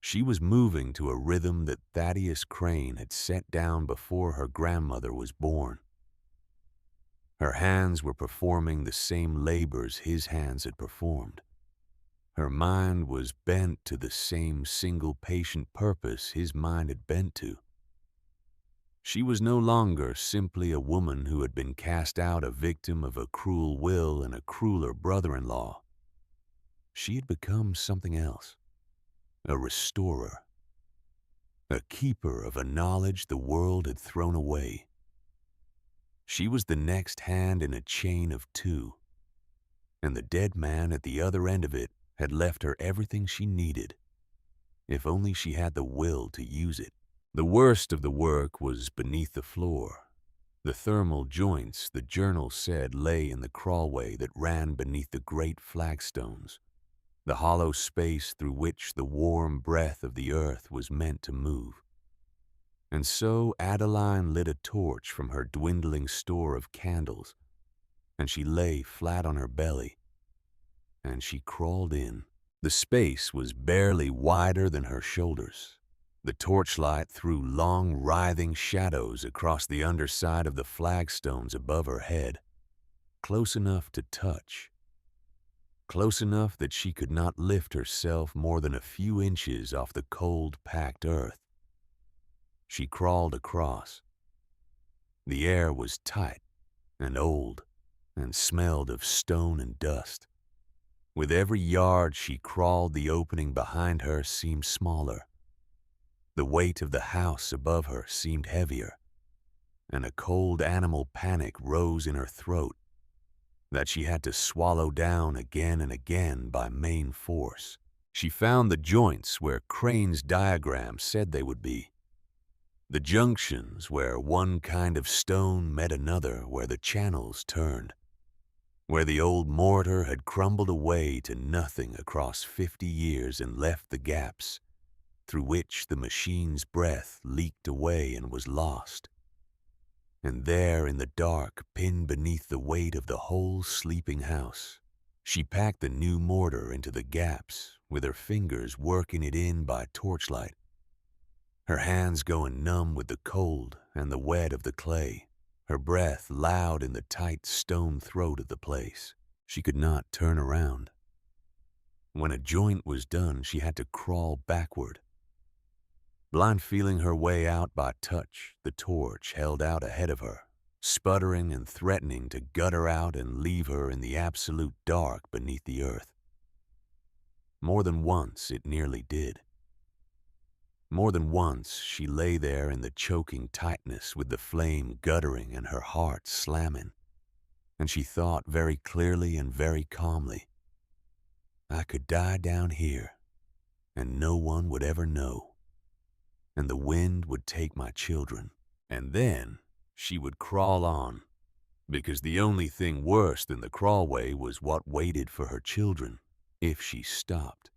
She was moving to a rhythm that Thaddeus Crane had set down before her grandmother was born. Her hands were performing the same labors his hands had performed. Her mind was bent to the same single patient purpose his mind had bent to. She was no longer simply a woman who had been cast out a victim of a cruel will and a crueler brother-in-law. She had become something else, a restorer, a keeper of a knowledge the world had thrown away. She was the next hand in a chain of 2, and the dead man at the other end of it had left her everything she needed, if only she had the will to use it. The worst of the work was beneath the floor. The thermal joints, the journal said, lay in the crawlway that ran beneath the great flagstones, the hollow space through which the warm breath of the earth was meant to move. And so Adeline lit a torch from her dwindling store of candles, and she lay flat on her belly, and she crawled in. The space was barely wider than her shoulders. The torchlight threw long, writhing shadows across the underside of the flagstones above her head, close enough to touch, close enough that she could not lift herself more than a few inches off the cold, packed earth. She crawled across. The air was tight and old and smelled of stone and dust. With every yard she crawled, the opening behind her seemed smaller. The weight of the house above her seemed heavier, and a cold animal panic rose in her throat that she had to swallow down again and again by main force. She found the joints where Crane's diagram said they would be, the junctions where one kind of stone met another, where the channels turned, where the old mortar had crumbled away to nothing across 50 years and left the gaps through which the machine's breath leaked away and was lost. And there in the dark, pinned beneath the weight of the whole sleeping house, she packed the new mortar into the gaps, with her fingers working it in by torchlight, her hands going numb with the cold and the wet of the clay, her breath loud in the tight stone throat of the place. She could not turn around. When a joint was done, she had to crawl backward, blind feeling her way out by touch, the torch held out ahead of her, sputtering and threatening to gut her out and leave her in the absolute dark beneath the earth. More than once it nearly did. More than once, she lay there in the choking tightness with the flame guttering and her heart slamming, and she thought very clearly and very calmly, I could die down here, and no one would ever know, and the wind would take my children, and then she would crawl on, because the only thing worse than the crawlway was what waited for her children if she stopped.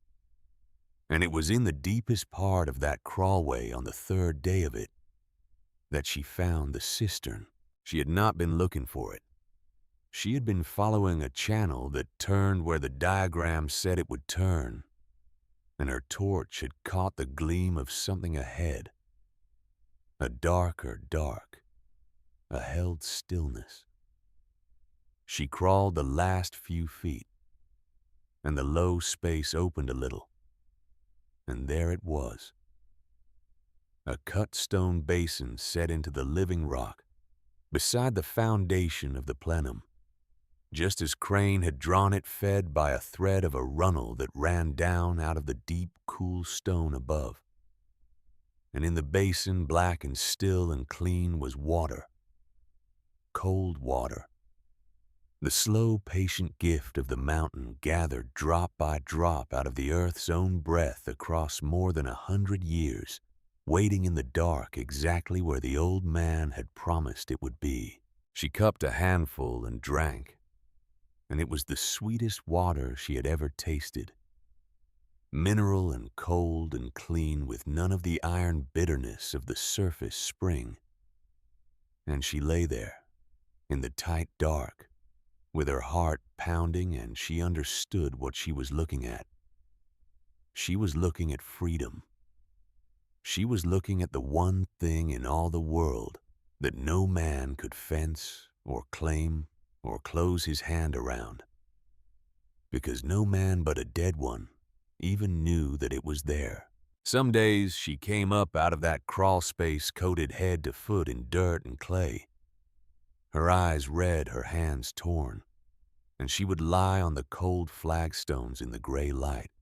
And it was in the deepest part of that crawlway on the third day of it that she found the cistern. She had not been looking for it. She had been following a channel that turned where the diagram said it would turn, and her torch had caught the gleam of something ahead. A darker dark, a held stillness. She crawled the last few feet, and the low space opened a little, and there it was. A cut stone basin set into the living rock beside the foundation of the plenum, just as Crane had drawn it, fed by a thread of a runnel that ran down out of the deep, cool stone above. And in the basin, black and still and clean, was water. Cold water. The slow, patient gift of the mountain gathered drop by drop out of the earth's own breath across more than 100 years, waiting in the dark exactly where the old man had promised it would be. She cupped a handful and drank, and it was the sweetest water she had ever tasted. Mineral and cold and clean, with none of the iron bitterness of the surface spring. And she lay there, in the tight dark, with her heart pounding, and she understood what she was looking at. She was looking at freedom. She was looking at the one thing in all the world that no man could fence or claim or close his hand around, because no man but a dead one even knew that it was there. Some days she came up out of that crawl space coated head to foot in dirt and clay, her eyes red, her hands torn, and she would lie on the cold flagstones in the gray light,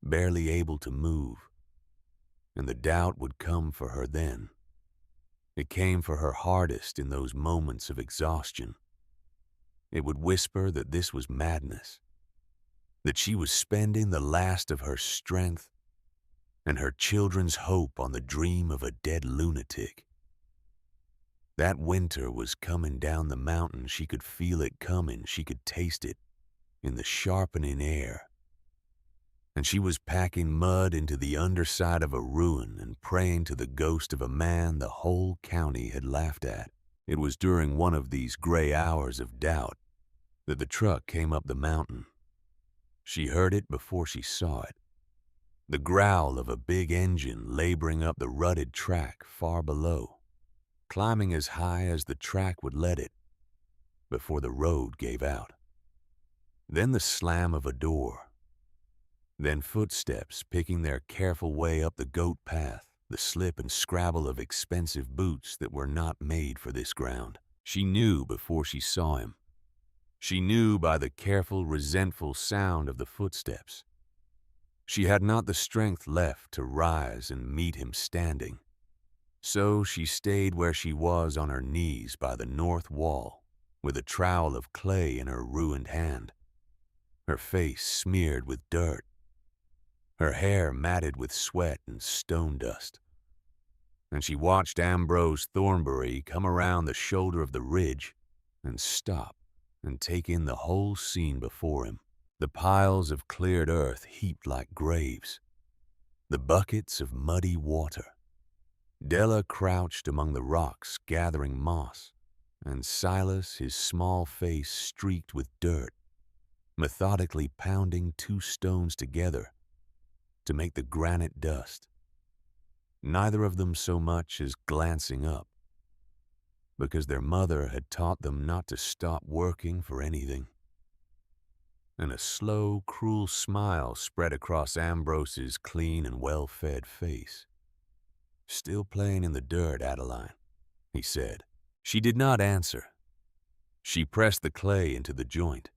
barely able to move, and the doubt would come for her then. It came for her hardest in those moments of exhaustion. It would whisper that this was madness, that she was spending the last of her strength and her children's hope on the dream of a dead lunatic. That winter was coming down the mountain. She could feel it coming. She could taste it in the sharpening air. And she was packing mud into the underside of a ruin and praying to the ghost of a man the whole county had laughed at. It was during one of these gray hours of doubt that the truck came up the mountain. She heard it before she saw it. The growl of a big engine laboring up the rutted track far below, climbing as high as the track would let it, before the road gave out. Then the slam of a door. Then footsteps picking their careful way up the goat path, the slip and scrabble of expensive boots that were not made for this ground. She knew before she saw him. She knew by the careful, resentful sound of the footsteps. She had not the strength left to rise and meet him standing. So she stayed where she was on her knees by the north wall, with a trowel of clay in her ruined hand, her face smeared with dirt, her hair matted with sweat and stone dust. And she watched Ambrose Thornbury come around the shoulder of the ridge and stop and take in the whole scene before him. The piles of cleared earth heaped like graves, the buckets of muddy water. Della crouched among the rocks gathering moss, and Silas, his small face streaked with dirt, methodically pounding 2 stones together to make the granite dust. Neither of them so much as glancing up, because their mother had taught them not to stop working for anything. And a slow, cruel smile spread across Ambrose's clean and well-fed face. "Still playing in the dirt, Adeline," he said. She did not answer. She pressed the clay into the joint.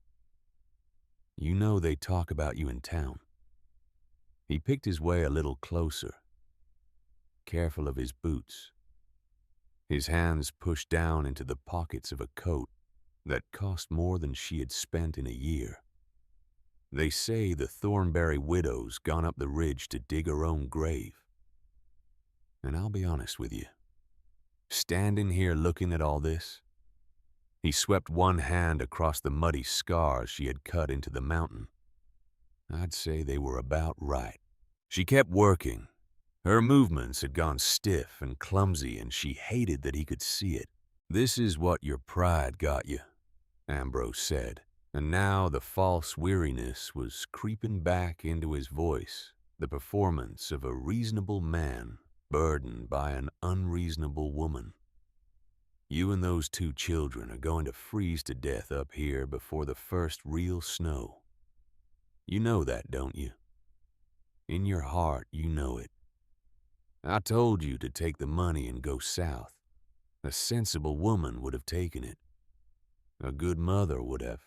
"You know they talk about you in town." He picked his way a little closer, careful of his boots, his hands pushed down into the pockets of a coat that cost more than she had spent in a year. They say the Thornberry widow's gone up the ridge to dig her own grave. And I'll be honest with you, standing here looking at all this, he swept one hand across the muddy scars she had cut into the mountain. I'd say they were about right. She kept working. Her movements had gone stiff and clumsy, and she hated that he could see it. "This is what your pride got you," Ambrose said, and now the false weariness was creeping back into his voice, the performance of a reasonable man burdened by an unreasonable woman. "You and those 2 children are going to freeze to death up here before the first real snow. You know that, don't you? In your heart, you know it. I told you to take the money and go south. A sensible woman would have taken it. A good mother would have."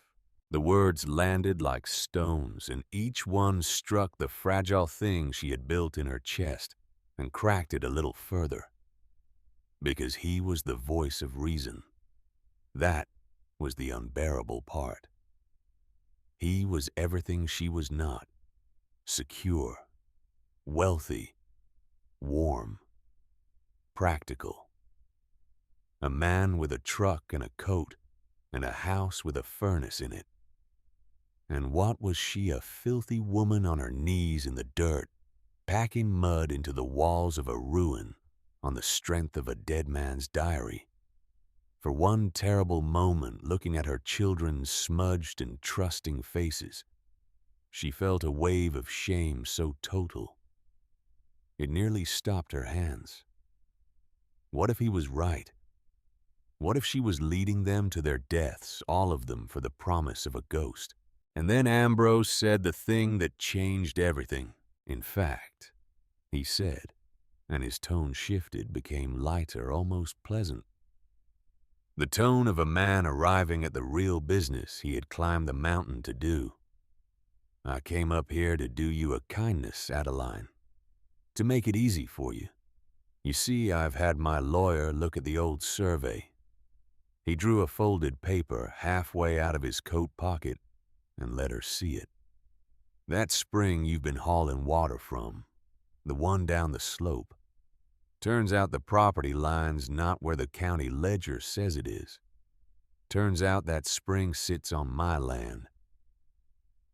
The words landed like stones, and each one struck the fragile thing she had built in her chest and cracked it a little further. Because he was the voice of reason. That was the unbearable part. He was everything she was not: secure, wealthy, warm, practical. A man with a truck and a coat and a house with a furnace in it. And what was she, a filthy woman on her knees in the dirt, packing mud into the walls of a ruin on the strength of a dead man's diary? For one terrible moment, looking at her children's smudged and trusting faces, she felt a wave of shame so total, it nearly stopped her hands. What if he was right? What if she was leading them to their deaths, all of them, for the promise of a ghost? And then Ambrose said the thing that changed everything. In fact, he said, and his tone shifted, became lighter, almost pleasant. The tone of a man arriving at the real business he had climbed the mountain to do. "I came up here to do you a kindness, Adeline, to make it easy for you. You see, I've had my lawyer look at the old survey." He drew a folded paper halfway out of his coat pocket and let her see it. "That spring you've been hauling water from, the one down the slope, turns out the property line's not where the county ledger says it is. Turns out that spring sits on my land.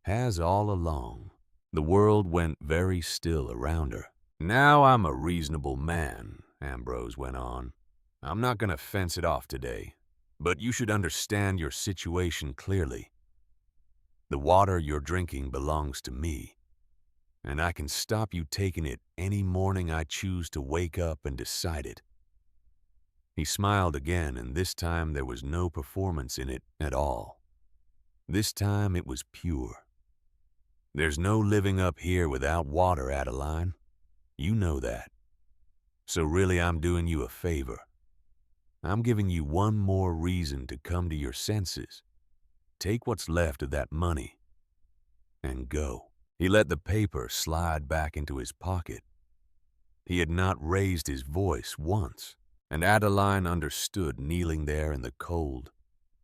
Has all along." The world went very still around her. "Now I'm a reasonable man," Ambrose went on. "I'm not going to fence it off today, but you should understand your situation clearly. The water you're drinking belongs to me, and I can stop you taking it any morning I choose to wake up and decide it." He smiled again, and this time there was no performance in it at all. This time it was pure. "There's no living up here without water, Adeline. You know that. So really I'm doing you a favor. I'm giving you one more reason to come to your senses. Take what's left of that money and go." He let the paper slide back into his pocket. He had not raised his voice once, and Adeline understood, kneeling there in the cold,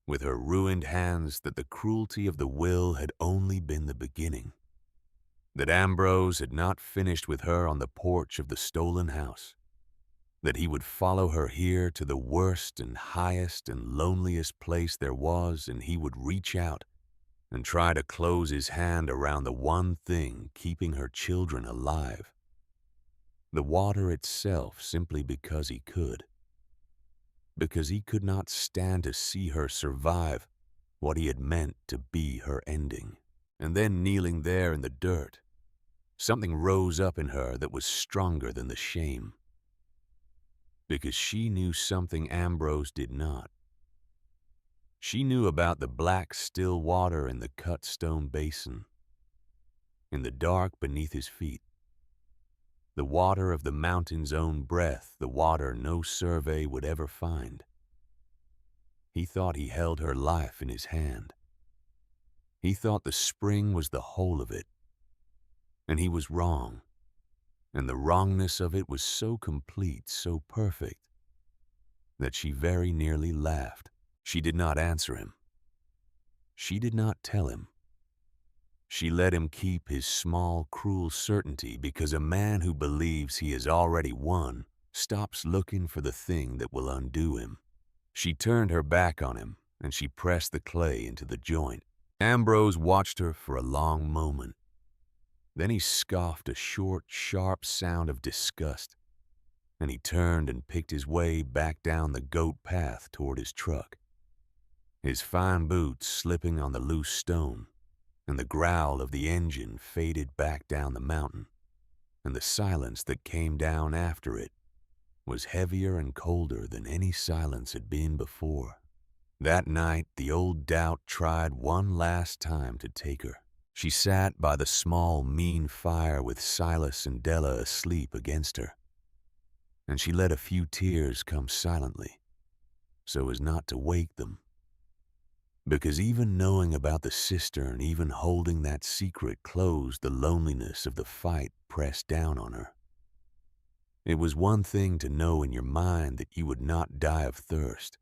with her ruined hands, that the cruelty of the will had only been the beginning. That Ambrose had not finished with her on the porch of the stolen house. That he would follow her here to the worst and highest and loneliest place there was, and he would reach out and try to close his hand around the one thing keeping her children alive. The water itself, simply because he could. Because he could not stand to see her survive what he had meant to be her ending. And then, kneeling there in the dirt, something rose up in her that was stronger than the shame. Because she knew something Ambrose did not. She knew about the black still water in the cut stone basin, in the dark beneath his feet. The water of the mountain's own breath, the water no survey would ever find. He thought he held her life in his hand. He thought the spring was the whole of it. And he was wrong. and the wrongness of it was so complete, so perfect, that she very nearly laughed. She did not answer him. She did not tell him. She let him keep his small, cruel certainty, because a man who believes he has already won stops looking for the thing that will undo him. She turned her back on him, and she pressed the clay into the joint. Ambrose watched her for a long moment. Then he scoffed a short, sharp sound of disgust, and he turned and picked his way back down the goat path toward his truck, his fine boots slipping on the loose stone, and the growl of the engine faded back down the mountain, and the silence that came down after it was heavier and colder than any silence had been before. That night, the old doubt tried one last time to take her. She sat by the small, mean fire with Silas and Della asleep against her, and she let a few tears come silently, so as not to wake them. Because even knowing about the cistern, even holding that secret, closed the loneliness of the fight pressed down on her. It was one thing to know in your mind that you would not die of thirst.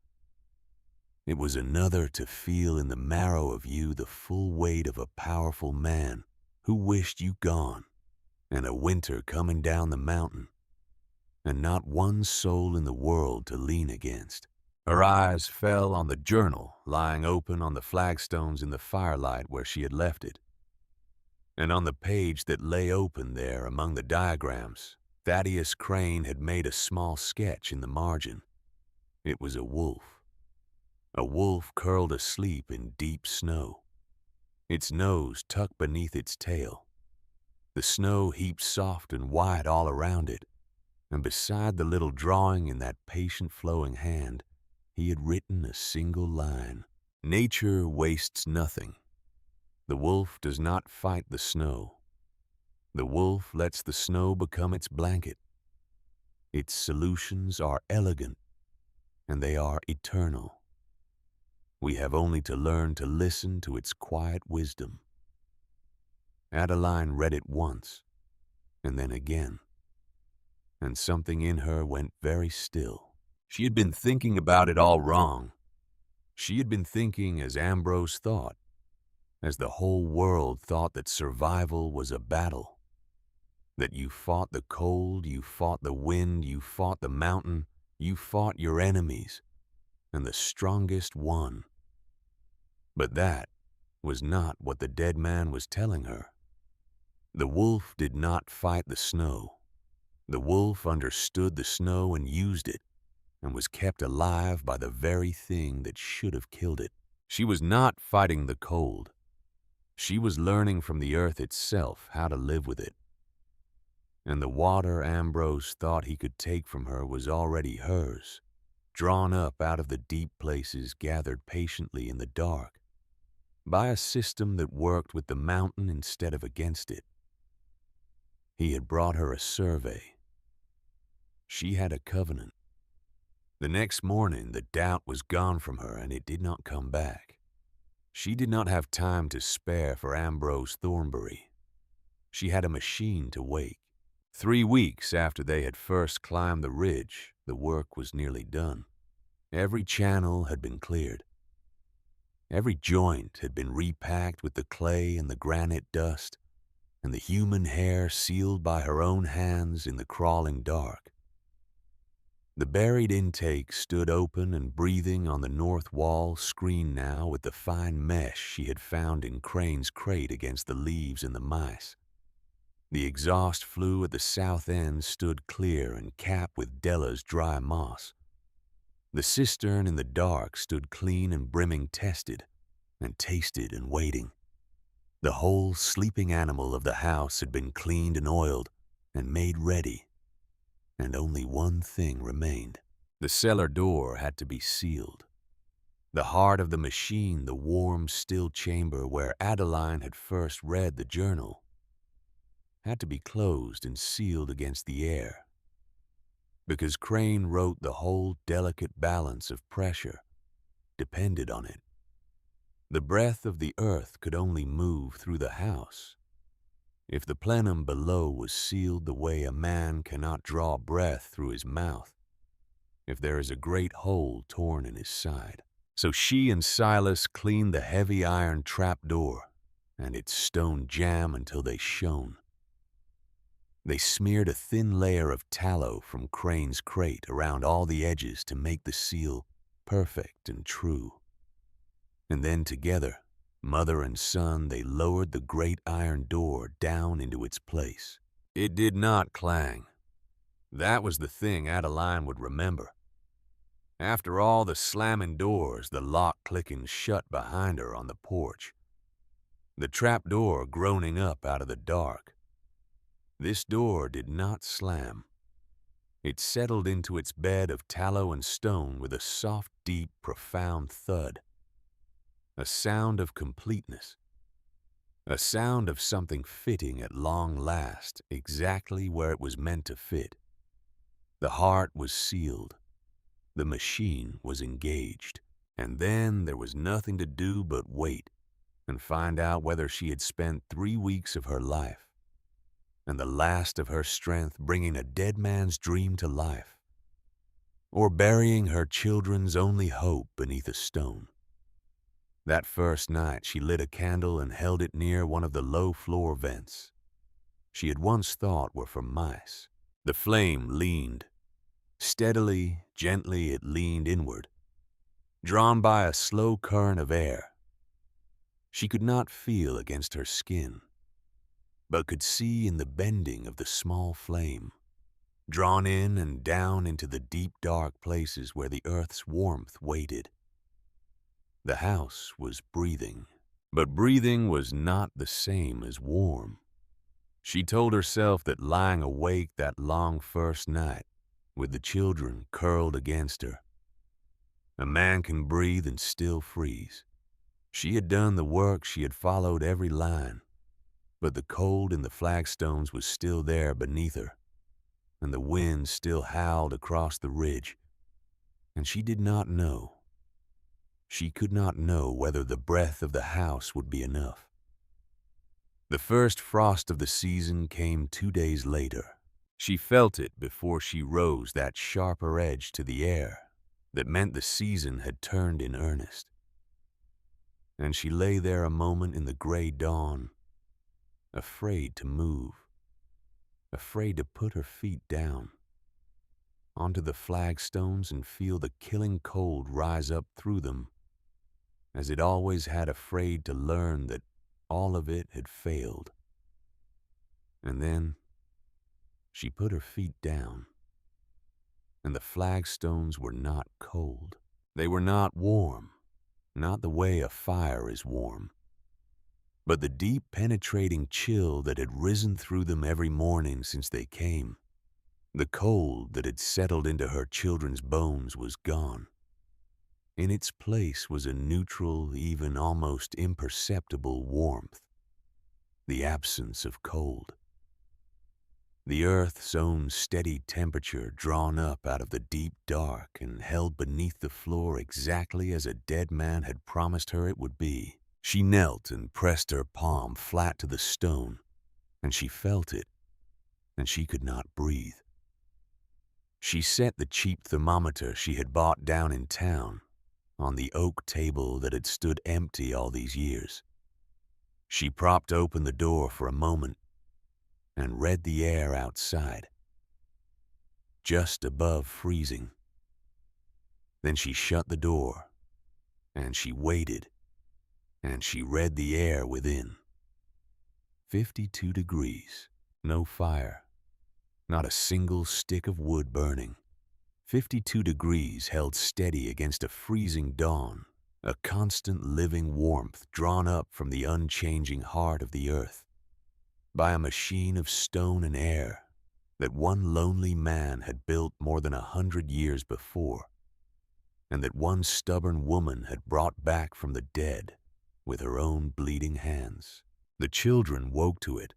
It was another to feel in the marrow of you the full weight of a powerful man who wished you gone, and a winter coming down the mountain, and not one soul in the world to lean against. Her eyes fell on the journal lying open on the flagstones in the firelight where she had left it, and on the page that lay open there among the diagrams, Thaddeus Crane had made a small sketch in the margin. It was a wolf curled asleep in deep snow, its nose tucked beneath its tail, the snow heaped soft and white all around it, and beside the little drawing in that patient flowing hand, he had written a single line: "Nature wastes nothing. The wolf does not fight the snow. The wolf lets the snow become its blanket. Its solutions are elegant, and they are eternal. We have only to learn to listen to its quiet wisdom." Adeline read it once, and then again, and something in her went very still. She had been thinking about it all wrong. She had been thinking as Ambrose thought, as the whole world thought, that survival was a battle, that you fought the cold, you fought the wind, you fought the mountain, you fought your enemies, and the strongest won. But that was not what the dead man was telling her. The wolf did not fight the snow. The wolf understood the snow and used it, and was kept alive by the very thing that should have killed it. She was not fighting the cold. She was learning from the earth itself how to live with it. And the water Ambrose thought he could take from her was already hers, drawn up out of the deep places gathered patiently in the dark, by a system that worked with the mountain instead of against it. He had brought her a survey. She had a covenant. The next morning, the doubt was gone from her, and it did not come back. She did not have time to spare for Ambrose Thornbury. She had a machine to wake. 3 weeks after they had first climbed the ridge, the work was nearly done. Every channel had been cleared. Every joint had been repacked with the clay and the granite dust, and the human hair sealed by her own hands in the crawling dark. The buried intake stood open and breathing on the north wall, screened now with the fine mesh she had found in Crane's crate against the leaves and the mice. The exhaust flue at the south end stood clear and capped with Della's dry moss. The cistern in the dark stood clean and brimming, tested and tasted and waiting. The whole sleeping animal of the house had been cleaned and oiled and made ready, and only one thing remained. The cellar door had to be sealed. The heart of the machine, the warm, still chamber where Adeline had first read the journal, had to be closed and sealed against the air, because Crane wrote the whole delicate balance of pressure depended on it. The breath of the earth could only move through the house, If the plenum below was sealed the way a man cannot draw breath through his mouth, if there is a great hole torn in his side. So she and Silas cleaned the heavy iron trapdoor and its stone jamb until they shone. They smeared a thin layer of tallow from Crane's crate around all the edges to make the seal perfect and true. And then together, mother and son, they lowered the great iron door down into its place. It did not clang. That was the thing Adeline would remember. After all the slamming doors, the lock clicking shut behind her on the porch, the trap door groaning up out of the dark, this door did not slam. It settled into its bed of tallow and stone with a soft, deep, profound thud. A sound of completeness. A sound of something fitting at long last exactly where it was meant to fit. The heart was sealed. The machine was engaged. And then there was nothing to do but wait and find out whether she had spent 3 weeks of her life and the last of her strength bringing a dead man's dream to life, or burying her children's only hope beneath a stone. That first night she lit a candle and held it near one of the low floor vents she had once thought were for mice. The flame leaned. Steadily, gently it leaned inward, drawn by a slow current of air. She could not feel against her skin, but could see in the bending of the small flame, drawn in and down into the deep dark places where the earth's warmth waited. The house was breathing, but breathing was not the same as warm. She told herself that lying awake that long first night, with the children curled against her, a man can breathe and still freeze. She had done the work, she had followed every line, but the cold in the flagstones was still there beneath her, and the wind still howled across the ridge, and she did not know. She could not know whether the breath of the house would be enough. The first frost of the season came 2 days later. She felt it before she rose, that sharper edge to the air that meant the season had turned in earnest. And she lay there a moment in the gray dawn, afraid to move, afraid to put her feet down onto the flagstones and feel the killing cold rise up through them, as it always had, afraid to learn that all of it had failed. And then she put her feet down, and the flagstones were not cold. They were not warm, not the way a fire is warm, but the deep penetrating chill that had risen through them every morning since they came. The cold that had settled into her children's bones was gone. In its place was a neutral, even almost imperceptible warmth, the absence of cold. The earth's own steady temperature drawn up out of the deep dark and held beneath the floor exactly as a dead man had promised her it would be. She knelt and pressed her palm flat to the stone, and she felt it, and she could not breathe. She set the cheap thermometer she had bought down in town on the oak table that had stood empty all these years. She propped open the door for a moment and read the air outside, just above freezing. Then she shut the door, and she waited, and she read the air within. 52 degrees, no fire, not a single stick of wood burning. 52 degrees held steady against a freezing dawn, a constant living warmth drawn up from the unchanging heart of the earth by a machine of stone and air that one lonely man had built more than 100 years before, and that one stubborn woman had brought back from the dead with her own bleeding hands. The children woke to it.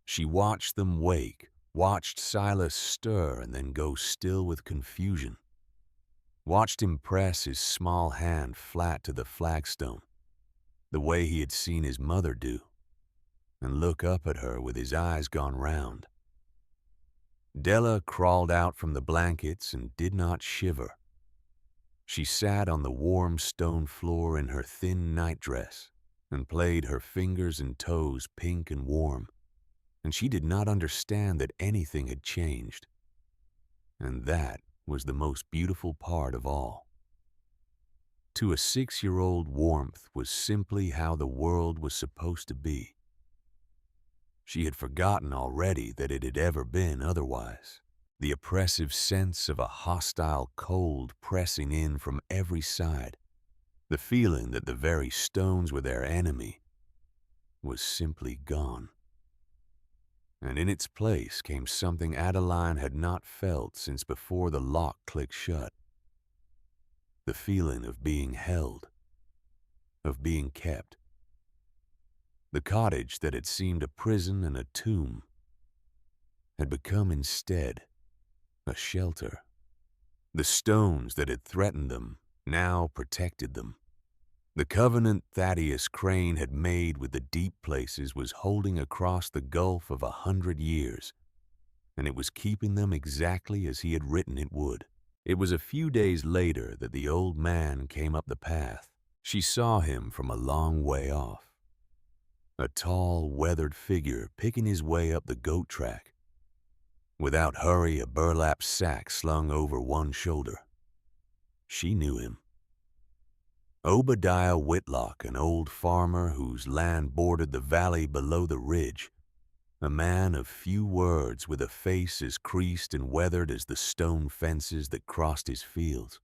She watched them wake, watched Silas stir and then go still with confusion, watched him press his small hand flat to the flagstone, the way he had seen his mother do. and look up at her with his eyes gone round. Della crawled out from the blankets and did not shiver. She sat on the warm stone floor in her thin nightdress and played her fingers and toes pink and warm, and she did not understand that anything had changed. And that was the most beautiful part of all. To a 6-year-old, warmth was simply how the world was supposed to be. She had forgotten already that it had ever been otherwise. The oppressive sense of a hostile cold pressing in from every side, the feeling that the very stones were their enemy, was simply gone. And in its place came something Adeline had not felt since before the lock clicked shut. The feeling of being held, of being kept. The cottage that had seemed a prison and a tomb had become instead a shelter. The stones that had threatened them now protected them. The covenant Thaddeus Crane had made with the deep places was holding across the gulf of 100 years, and it was keeping them exactly as he had written it would. It was a few days later that the old man came up the path. She saw him from a long way off. A tall, weathered figure picking his way up the goat track. Without hurry, a burlap sack slung over one shoulder. She knew him. Obadiah Whitlock, an old farmer whose land bordered the valley below the ridge, a man of few words with a face as creased and weathered as the stone fences that crossed his fields.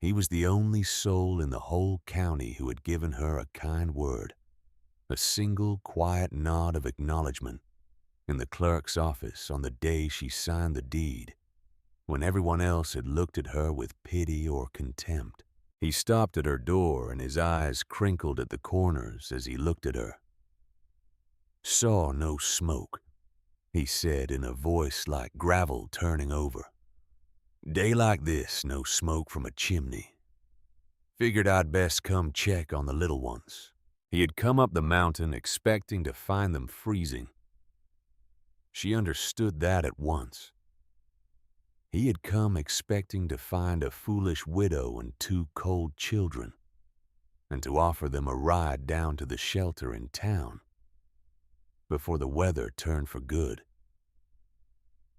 He was the only soul in the whole county who had given her a kind word, a single quiet nod of acknowledgement in the clerk's office on the day she signed the deed, when everyone else had looked at her with pity or contempt. He stopped at her door and his eyes crinkled at the corners as he looked at her. "Saw no smoke," he said in a voice like gravel turning over. "Day like this, no smoke from a chimney. Figured I'd best come check on the little ones." He had come up the mountain expecting to find them freezing. She understood that at once. He had come expecting to find a foolish widow and 2 cold children, and to offer them a ride down to the shelter in town before the weather turned for good.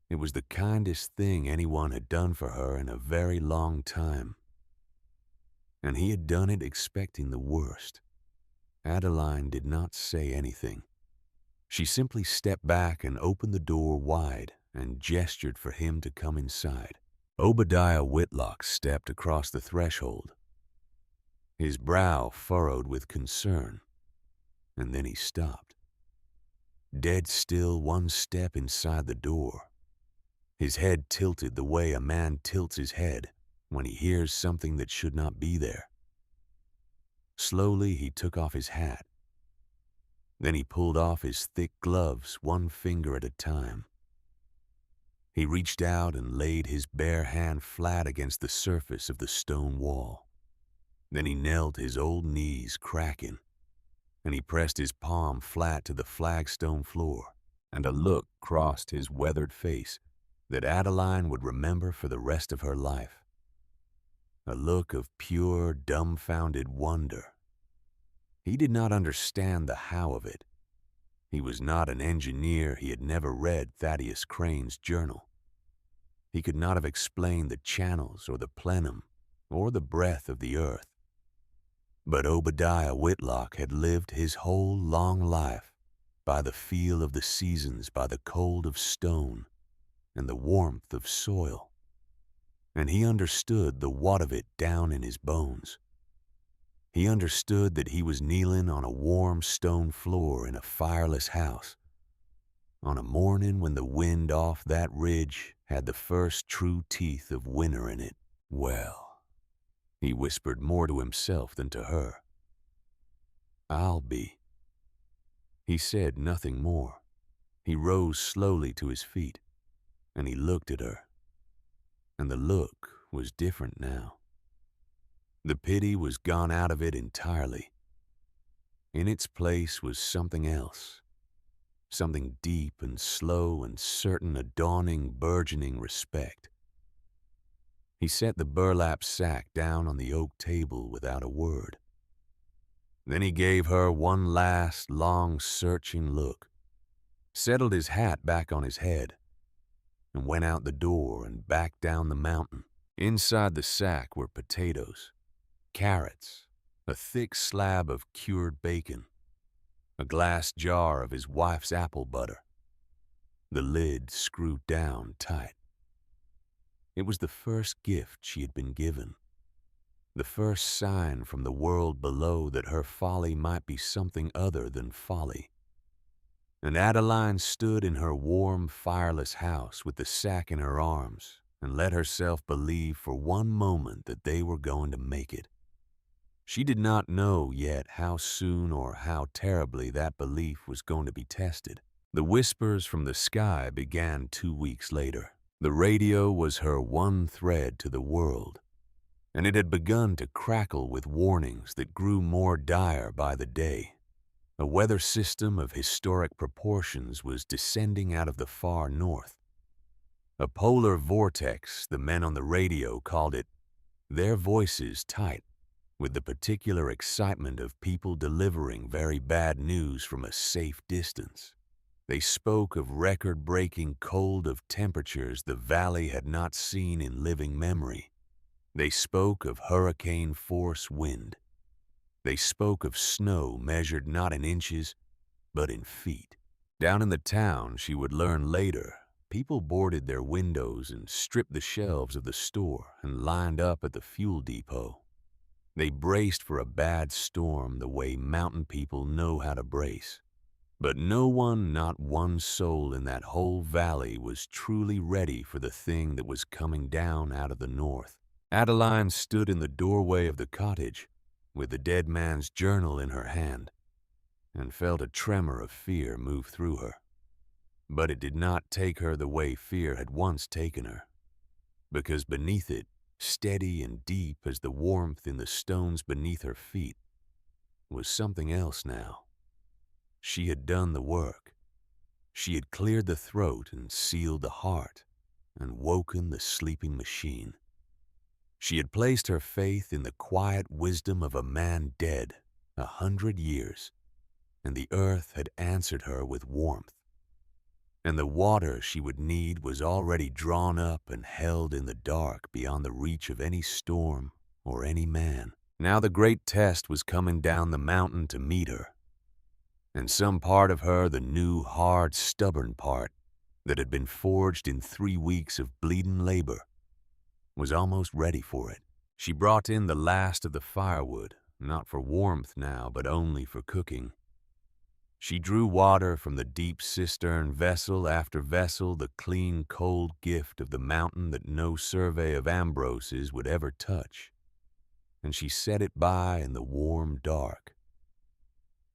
It was the kindest thing anyone had done for her in a very long time, and he had done it expecting the worst. Adeline did not say anything. She simply stepped back and opened the door wide and gestured for him to come inside. Obadiah Whitlock stepped across the threshold, his brow furrowed with concern, and then he stopped, dead still 1 step inside the door, his head tilted the way a man tilts his head when he hears something that should not be there. Slowly he took off his hat. Then he pulled off his thick gloves 1 finger at a time. He reached out and laid his bare hand flat against the surface of the stone wall. Then he knelt his old knees cracking, and he pressed his palm flat to the flagstone floor, and a look crossed his weathered face that Adeline would remember for the rest of her life. A look of pure, dumbfounded wonder. He did not understand the how of it. He was not an engineer. He had never read Thaddeus Crane's journal. He could not have explained the channels or the plenum or the breadth of the earth. But Obadiah Whitlock had lived his whole long life by the feel of the seasons, by the cold of stone and the warmth of soil. And he understood the what of it down in his bones. He understood that he was kneeling on a warm stone floor in a fireless house, on a morning when the wind off that ridge had the first true teeth of winter in it. "Well," he whispered more to himself than to her. "I'll be." He said nothing more. He rose slowly to his feet, and he looked at her. And the look was different now. The pity was gone out of it entirely. In its place was something else, something deep and slow and certain, a dawning, burgeoning respect. He set the burlap sack down on the oak table without a word. Then he gave her one last, long, searching look, settled his hat back on his head, and went out the door and back down the mountain. Inside the sack were potatoes, carrots, a thick slab of cured bacon, a glass jar of his wife's apple butter, the lid screwed down tight. It was the first gift she had been given, the first sign from the world below that her folly might be something other than folly. And Adeline stood in her warm, fireless house with the sack in her arms and let herself believe for one moment that they were going to make it. She did not know yet how soon or how terribly that belief was going to be tested. The whispers from the sky began 2 weeks later. The radio was her one thread to the world, and it had begun to crackle with warnings that grew more dire by the day. A weather system of historic proportions was descending out of the far north. A polar vortex, the men on the radio called it, their voices tight with the particular excitement of people delivering very bad news from a safe distance. They spoke of record-breaking cold, of temperatures the valley had not seen in living memory. They spoke of hurricane-force wind. They spoke of snow measured not in inches, but in feet. Down in the town, she would learn later, people boarded their windows and stripped the shelves of the store and lined up at the fuel depot. They braced for a bad storm the way mountain people know how to brace. But no one, not one soul in that whole valley was truly ready for the thing that was coming down out of the north. Adeline stood in the doorway of the cottage with the dead man's journal in her hand and felt a tremor of fear move through her. But it did not take her the way fear had once taken her, because beneath it, steady and deep as the warmth in the stones beneath her feet, was something else now. She had done the work. She had cleared the throat and sealed the heart and woken the sleeping machine. She had placed her faith in the quiet wisdom of a man dead 100 years, and the earth had answered her with warmth. And the water she would need was already drawn up and held in the dark beyond the reach of any storm or any man. Now the great test was coming down the mountain to meet her. And some part of her, the new, hard, stubborn part that had been forged in 3 weeks of bleeding labor, was almost ready for it. She brought in the last of the firewood, not for warmth now, but only for cooking. She drew water from the deep cistern, vessel after vessel, the clean, cold gift of the mountain that no survey of Ambroses would ever touch, and she set it by in the warm dark.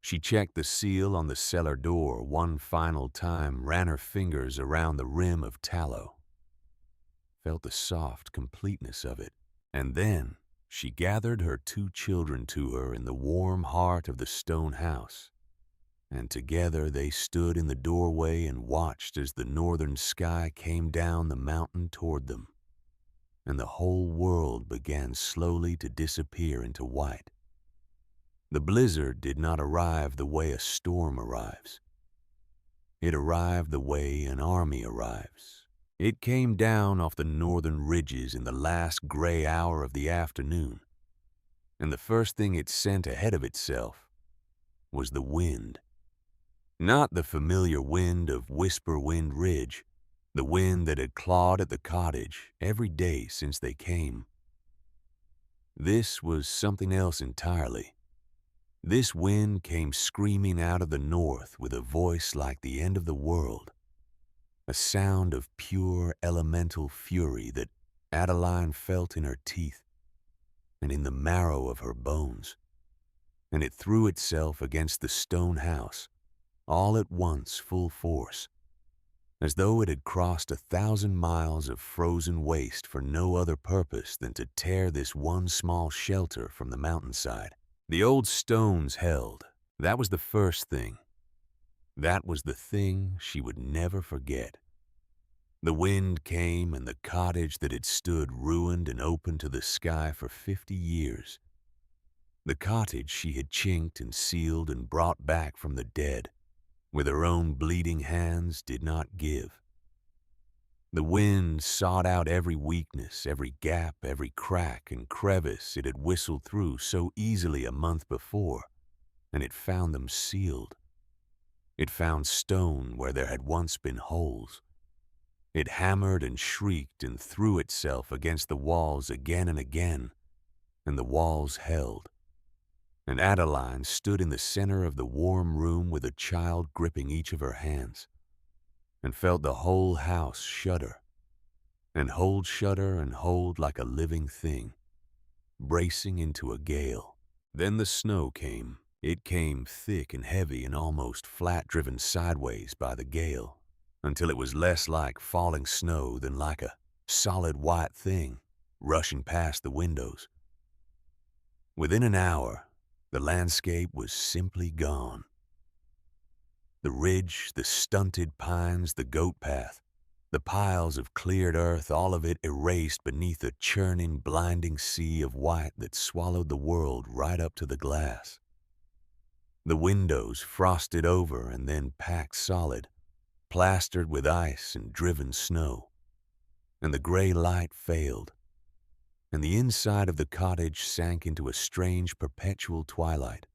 She checked the seal on the cellar door one final time, ran her fingers around the rim of tallow, felt the soft completeness of it, and then she gathered her 2 children to her in the warm heart of the stone house, and together they stood in the doorway and watched as the northern sky came down the mountain toward them, and the whole world began slowly to disappear into white. The blizzard did not arrive the way a storm arrives. It arrived the way an army arrives. It came down off the northern ridges in the last gray hour of the afternoon, and the first thing it sent ahead of itself was the wind. Not the familiar wind of Whisper Wind Ridge, the wind that had clawed at the cottage every day since they came. This was something else entirely. This wind came screaming out of the north with a voice like the end of the world, a sound of pure elemental fury that Adeline felt in her teeth and in the marrow of her bones, and it threw itself against the stone house, all at once full force, as though it had crossed 1,000 miles of frozen waste for no other purpose than to tear this one small shelter from the mountainside. The old stones held, That was the first thing. That was the thing she would never forget. The wind came, and the cottage that had stood ruined and open to the sky for 50 years. The cottage she had chinked and sealed and brought back from the dead, with her own bleeding hands, did not give. The wind sought out every weakness, every gap, every crack and crevice it had whistled through so easily a month before, and it found them sealed. It found stone where there had once been holes. It hammered and shrieked and threw itself against the walls again and again, and the walls held. And Adeline stood in the center of the warm room with a child gripping each of her hands, and felt the whole house shudder, and hold like a living thing, bracing into a gale. Then the snow came. It came thick and heavy and almost flat, driven sideways by the gale, until it was less like falling snow than like a solid white thing rushing past the windows. Within an hour, the landscape was simply gone. The ridge, the stunted pines, the goat path, the piles of cleared earth, all of it erased beneath a churning, blinding sea of white that swallowed the world right up to the glass. The windows frosted over and then packed solid, plastered with ice and driven snow, and the gray light failed, and the inside of the cottage sank into a strange perpetual twilight,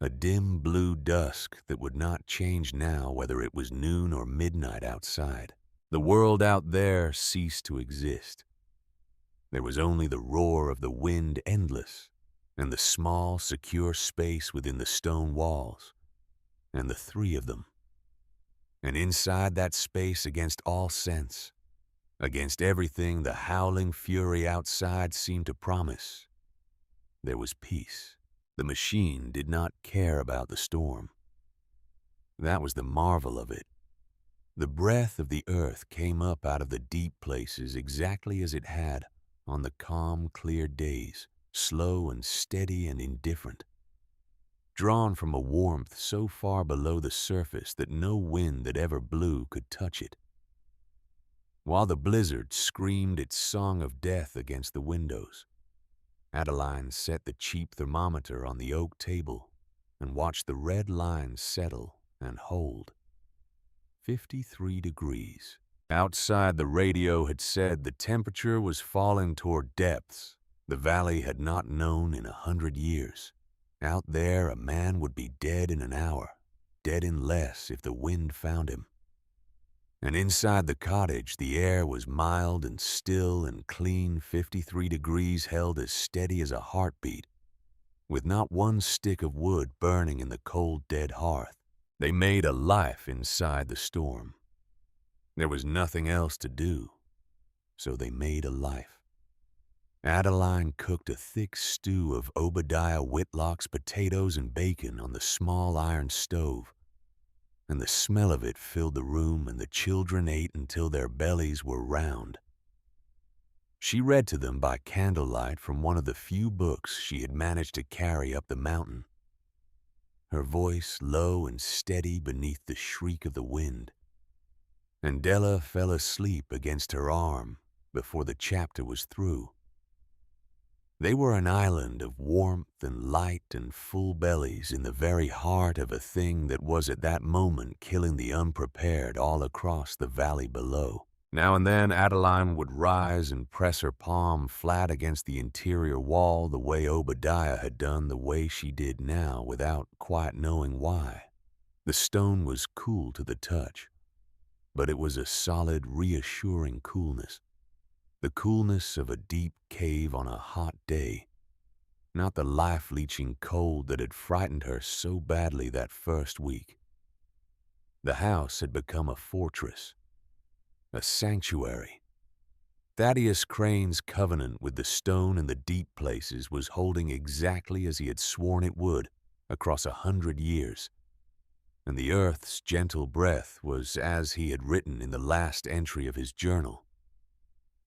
a dim blue dusk that would not change now whether it was noon or midnight outside. The world out there ceased to exist. There was only the roar of the wind, endless, and the small, secure space within the stone walls, and the three of them. And inside that space, against all sense, against everything the howling fury outside seemed to promise, there was peace. The machine did not care about the storm. That was the marvel of it. The breath of the earth came up out of the deep places exactly as it had on the calm, clear days, slow and steady and indifferent, drawn from a warmth so far below the surface that no wind that ever blew could touch it. While the blizzard screamed its song of death against the windows, Adeline set the cheap thermometer on the oak table and watched the red lines settle and hold. 53 degrees. Outside, the radio had said the temperature was falling toward depths the valley had not known in 100 years. Out there, a man would be dead in an hour, dead in less if the wind found him. And inside the cottage, the air was mild and still and clean, 53 degrees held as steady as a heartbeat, with not one stick of wood burning in the cold, dead hearth. They made a life inside the storm. There was nothing else to do, so they made a life. Adeline cooked a thick stew of Obadiah Whitlock's potatoes and bacon on the small iron stove, and the smell of it filled the room, and the children ate until their bellies were round. She read to them by candlelight from one of the few books she had managed to carry up the mountain, her voice low and steady beneath the shriek of the wind. And Della fell asleep against her arm before the chapter was through. They were an island of warmth and light and full bellies in the very heart of a thing that was at that moment killing the unprepared all across the valley below. Now and then Adeline would rise and press her palm flat against the interior wall the way Obadiah had done, the way she did now, without quite knowing why. The stone was cool to the touch, but it was a solid, reassuring coolness. The coolness of a deep cave on a hot day, not the life-leeching cold that had frightened her so badly that first week. The house had become a fortress, a sanctuary. Thaddeus Crane's covenant with the stone in the deep places was holding exactly as he had sworn it would across 100 years, and the earth's gentle breath was as he had written in the last entry of his journal,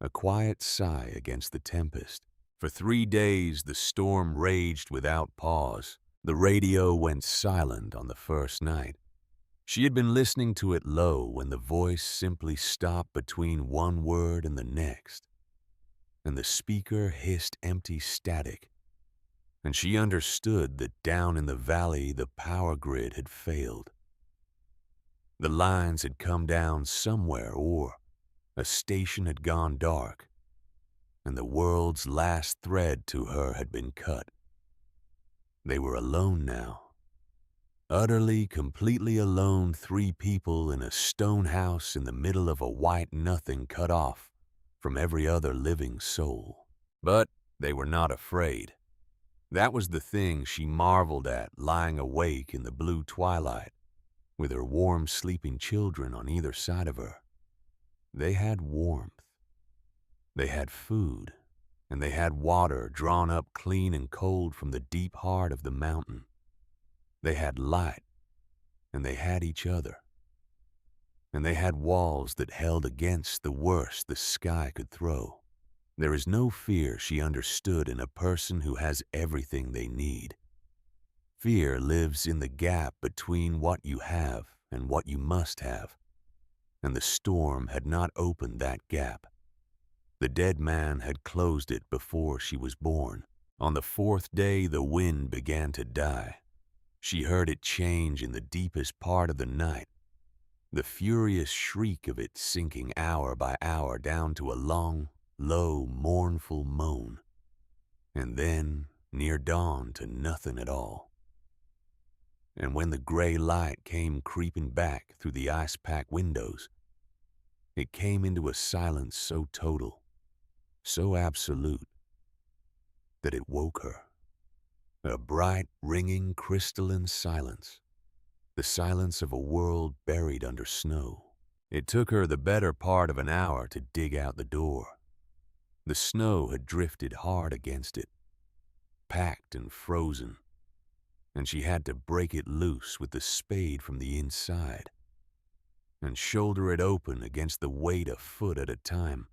a quiet sigh against the tempest. For 3 days the storm raged without pause, The radio went silent on the first night. She had been listening to it low when the voice simply stopped between one word and the next, and the speaker hissed empty static, and she understood that down in the valley the power grid had failed. The lines had come down somewhere, or a station had gone dark, and the world's last thread to her had been cut. They were alone now. Utterly, completely alone, three people in a stone house in the middle of a white nothing cut off from every other living soul. But they were not afraid. That was the thing she marveled at, lying awake in the blue twilight, with her warm sleeping children on either side of her. They had warmth. They had food, and they had water drawn up clean and cold from the deep heart of the mountain. They had light, and they had each other. And they had walls that held against the worst the sky could throw. There is no fear, she understood, in a person who has everything they need. Fear lives in the gap between what you have and what you must have, and the storm had not opened that gap. The dead man had closed it before she was born. On the fourth day, the wind began to die. She heard it change in the deepest part of the night, the furious shriek of it sinking hour by hour down to a long, low, mournful moan, and then, near dawn, to nothing at all. And when the gray light came creeping back through the ice-packed windows, it came into a silence so total, so absolute, that it woke her. A bright, ringing, crystalline silence, the silence of a world buried under snow. It took her the better part of an hour to dig out the door. The snow had drifted hard against it, packed and frozen, and she had to break it loose with the spade from the inside and shoulder it open against the weight a foot at a time,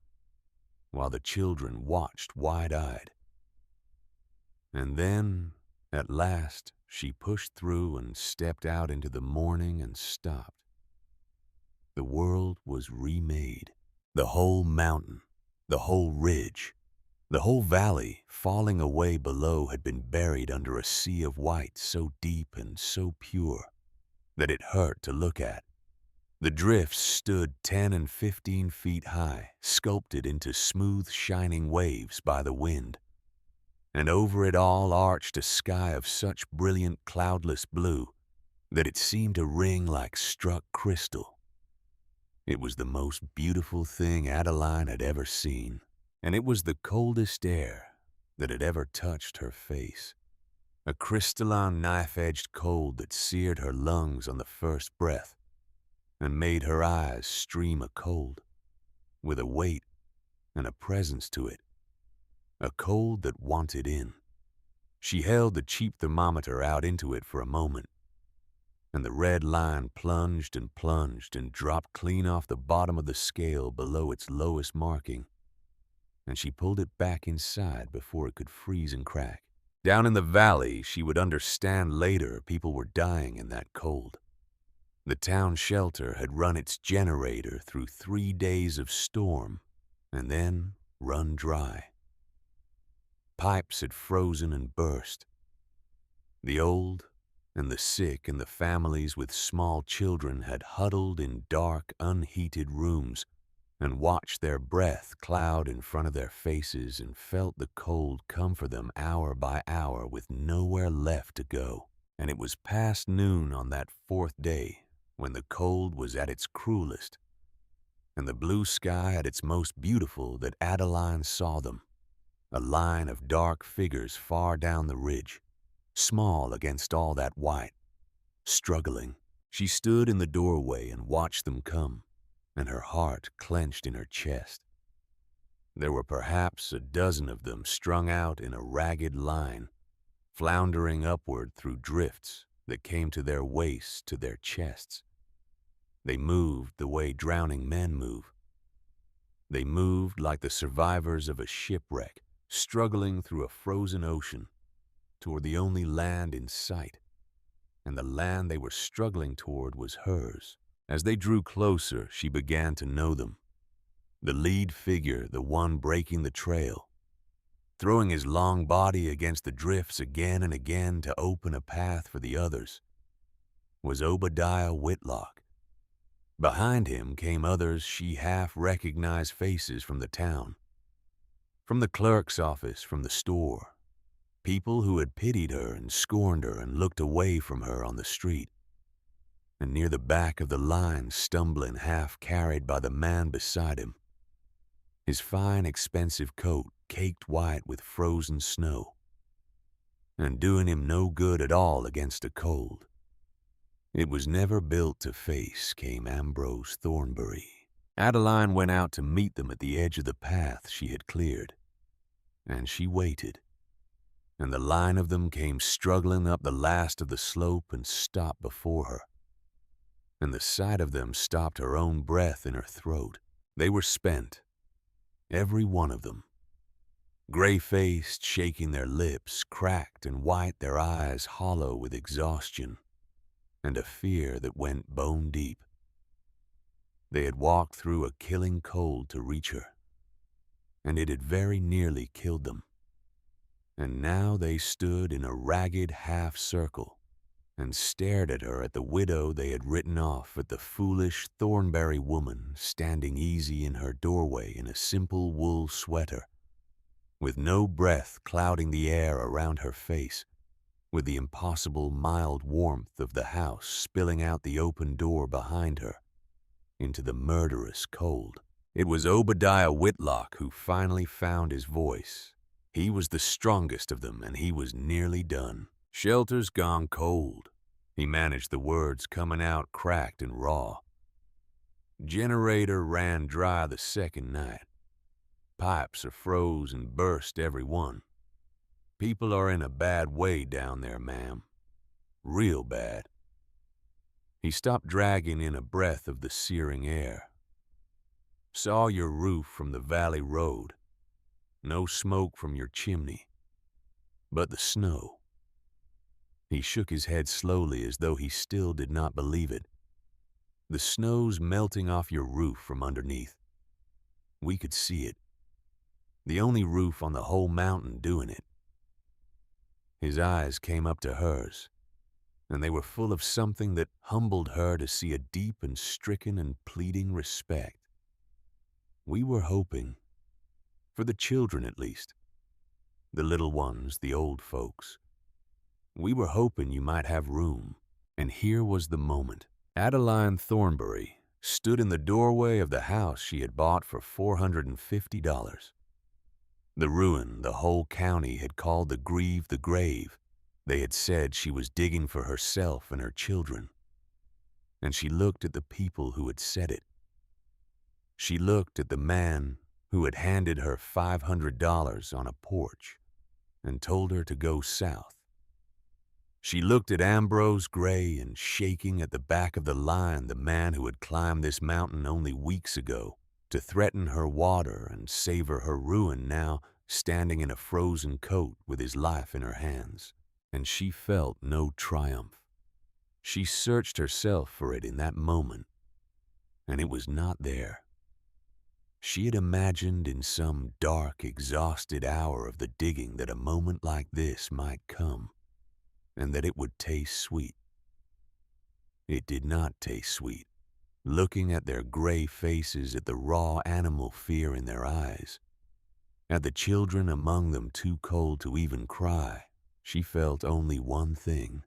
while the children watched wide-eyed. And then, at last, she pushed through and stepped out into the morning and stopped. The world was remade. The whole mountain, the whole ridge, the whole valley falling away below had been buried under a sea of white so deep and so pure that it hurt to look at. The drifts stood 10 and 15 feet high, sculpted into smooth, shining waves by the wind. And over it all arched a sky of such brilliant, cloudless blue that it seemed to ring like struck crystal. It was the most beautiful thing Adeline had ever seen, and it was the coldest air that had ever touched her face. A crystalline, knife-edged cold that seared her lungs on the first breath and made her eyes stream a cold, with a weight and a presence to it, a cold that wanted in. She held the cheap thermometer out into it for a moment, and the red line plunged and dropped clean off the bottom of the scale below its lowest marking, and she pulled it back inside before it could freeze and crack. Down in the valley, she would understand later, people were dying in that cold. The town shelter had run its generator through 3 days of storm and then run dry. Pipes had frozen and burst. The old and the sick and the families with small children had huddled in dark, unheated rooms and watched their breath cloud in front of their faces and felt the cold come for them hour by hour with nowhere left to go. And it was past noon on that fourth day when the cold was at its cruelest and the blue sky at its most beautiful that Adeline saw them, a line of dark figures far down the ridge, small against all that white, struggling. She stood in the doorway and watched them come, and her heart clenched in her chest. There were perhaps a dozen of them strung out in a ragged line, floundering upward through drifts that came to their waists, to their chests. They moved the way drowning men move. They moved like the survivors of a shipwreck, struggling through a frozen ocean. toward the only land in sight, and the land they were struggling toward was hers. As they drew closer, she began to know them. The lead figure, the one breaking the trail, throwing his long body against the drifts again and again to open a path for the others, was Obadiah Whitlock. Behind him came others she half-recognized faces from the town, from the clerk's office, from the store, people who had pitied her and scorned her and looked away from her on the street. And near the back of the line, stumbling, half-carried by the man beside him, his fine, expensive coat caked white with frozen snow, and doing him no good at all against a cold. It was never built to face, came Ambrose Thornbury. Adeline went out to meet them at the edge of the path she had cleared, and she waited. And the line of them came struggling up the last of the slope and stopped before her. And the sight of them stopped her own breath in her throat. They were spent, every one of them, gray-faced, shaking their lips, cracked and white, their eyes hollow with exhaustion and a fear that went bone deep. They had walked through a killing cold to reach her, and it had very nearly killed them. And now they stood in a ragged half-circle and stared at her, at the widow they had written off, at the foolish Thornbury woman standing easy in her doorway in a simple wool sweater, with no breath clouding the air around her face, with the impossible mild warmth of the house spilling out the open door behind her into the murderous cold. It was Obadiah Whitlock who finally found his voice. He was the strongest of them, and he was nearly done. "Shelter's gone cold," he managed the words coming out cracked and raw. "Generator ran dry the second night. Pipes are froze and burst every one. People are in a bad way down there, ma'am. Real bad." He stopped, dragging in a breath of the searing air. "Saw your roof from the valley road. No smoke from your chimney. But the snow." He shook his head slowly as though he still did not believe it. "The snow's melting off your roof from underneath. We could see it. The only roof on the whole mountain doing it." His eyes came up to hers, and they were full of something that humbled her to see a deep and stricken and pleading respect. "We were hoping, for the children at least, the little ones, the old folks. We were hoping you might have room." And here was the moment. Adeline Thornbury stood in the doorway of the house she had bought for $450. The ruin the whole county had called the grave. They had said she was digging for herself and her children. And she looked at the people who had said it. She looked at the man who had handed her $500 on a porch and told her to go south. She looked at Ambrose, gray and shaking at the back of the line, the man who had climbed this mountain only weeks ago to threaten her water and savor her ruin, now standing in a frozen coat with his life in her hands. And she felt no triumph. She searched herself for it in that moment, and it was not there. She had imagined in some dark, exhausted hour of the digging that a moment like this might come, and that it would taste sweet. It did not taste sweet. Looking at their gray faces, at the raw animal fear in their eyes, at the children among them too cold to even cry, she felt only one thing.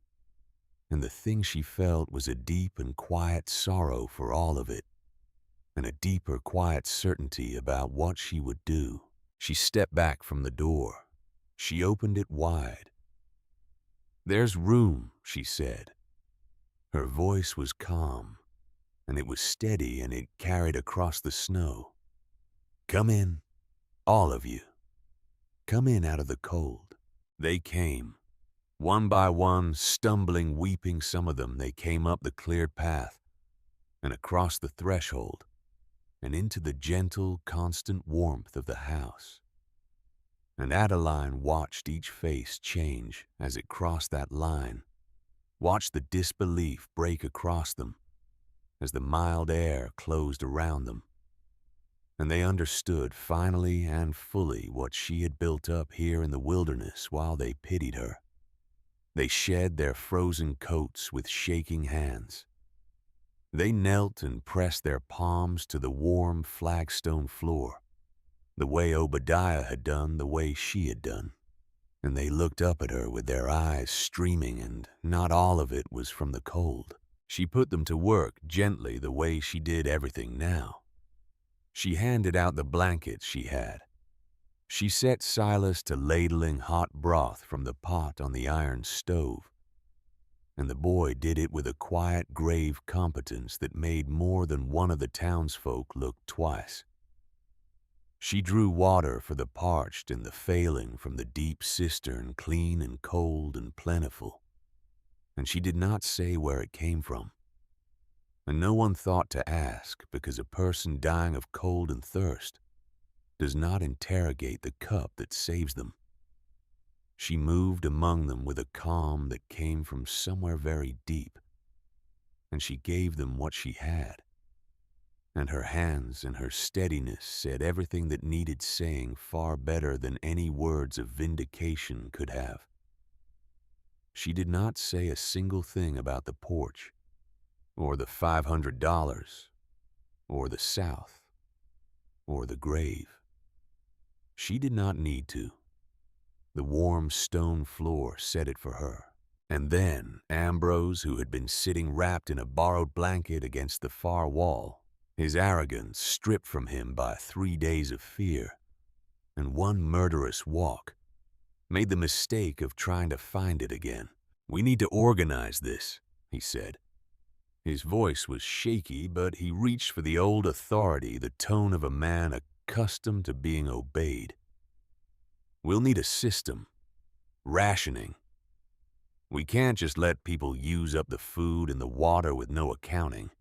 And the thing she felt was a deep and quiet sorrow for all of it, and a deeper, quiet certainty about what she would do. She stepped back from the door. She opened it wide. "There's room," she said. Her voice was calm, and it was steady, and it carried across the snow. "Come in, all of you. Come in out of the cold." They came. One by one, stumbling, weeping, some of them, they came up the cleared path and across the threshold and into the gentle, constant warmth of the house. And Adeline watched each face change as it crossed that line, watched the disbelief break across them as the mild air closed around them. And they understood finally and fully what she had built up here in the wilderness while they pitied her. They shed their frozen coats with shaking hands. They knelt and pressed their palms to the warm flagstone floor, the way Obadiah had done, the way she had done. And they looked up at her with their eyes streaming, and not all of it was from the cold. She put them to work gently the way she did everything now. She handed out the blankets she had. She set Silas to ladling hot broth from the pot on the iron stove. And the boy did it with a quiet, grave competence that made more than one of the townsfolk look twice. She drew water for the parched and the failing from the deep cistern, clean and cold and plentiful. And she did not say where it came from. And no one thought to ask, because a person dying of cold and thirst does not interrogate the cup that saves them. She moved among them with a calm that came from somewhere very deep, and she gave them what she had. And her hands and her steadiness said everything that needed saying far better than any words of vindication could have. She did not say a single thing about the porch, or the $500, or the South, or the grave. She did not need to. The warm stone floor said it for her. And then Ambrose, who had been sitting wrapped in a borrowed blanket against the far wall, his arrogance stripped from him by 3 days of fear and one murderous walk, made the mistake of trying to find it again. "We need to organize this," he said. His voice was shaky, but he reached for the old authority, the tone of a man accustomed to being obeyed. "We'll need a system. Rationing. We can't just let people use up the food and the water with no accounting.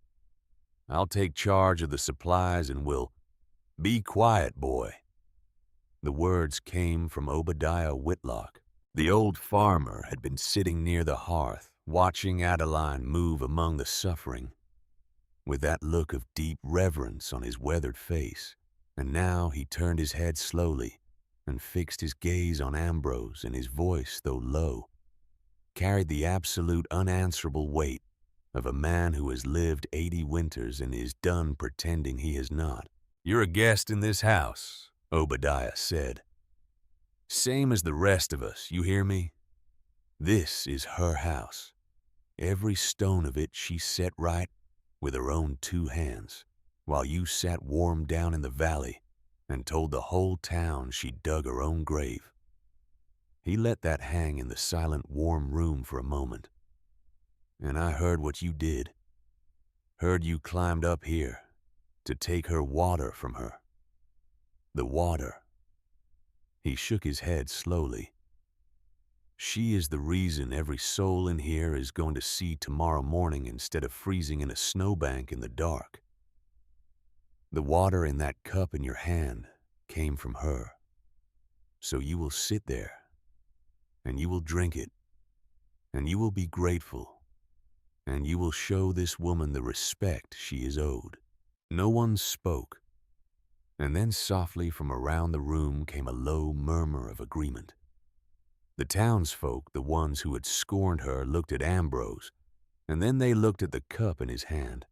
I'll take charge of the supplies and we'll—" "Be quiet, boy." The words came from Obadiah Whitlock. The old farmer had been sitting near the hearth, watching Adeline move among the suffering, with that look of deep reverence on his weathered face. And now he turned his head slowly and fixed his gaze on Ambrose, and his voice, though low, carried the absolute unanswerable weight of a man who has lived 80 winters and is done pretending he has not. "You're a guest in this house," Obadiah said. "Same as the rest of us, you hear me? This is her house. Every stone of it she set right with her own 2 hands, while you sat warm down in the valley and told the whole town she dug her own grave." He let that hang in the silent, warm room for a moment. "And I heard what you did. Heard you climbed up here to take her water from her. The water." He shook his head slowly. "She is the reason every soul in here is going to see tomorrow morning instead of freezing in a snowbank in the dark. The water in that cup in your hand came from her. So you will sit there, and you will drink it, and you will be grateful, and you will show this woman the respect she is owed." No one spoke, and then softly from around the room came a low murmur of agreement. The townsfolk, the ones who had scorned her, looked at Ambrose, and then they looked at the cup in his hand,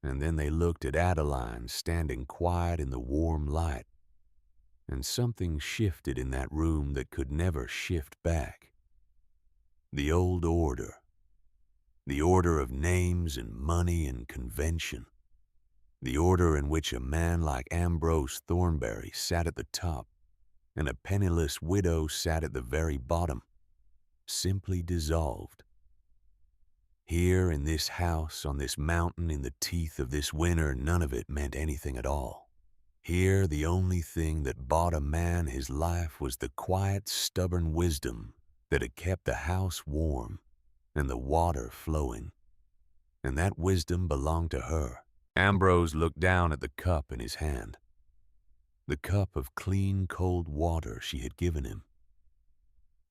and then they looked at Adeline standing quiet in the warm light, and something shifted in that room that could never shift back. The old order. The order of names and money and convention. The order in which a man like Ambrose Thornberry sat at the top and a penniless widow sat at the very bottom, simply dissolved. Here in this house, on this mountain, in the teeth of this winter, none of it meant anything at all. Here the only thing that bought a man his life was the quiet, stubborn wisdom that had kept the house warm and the water flowing. And that wisdom belonged to her. Ambrose looked down at the cup in his hand. the cup of clean, cold water she had given him,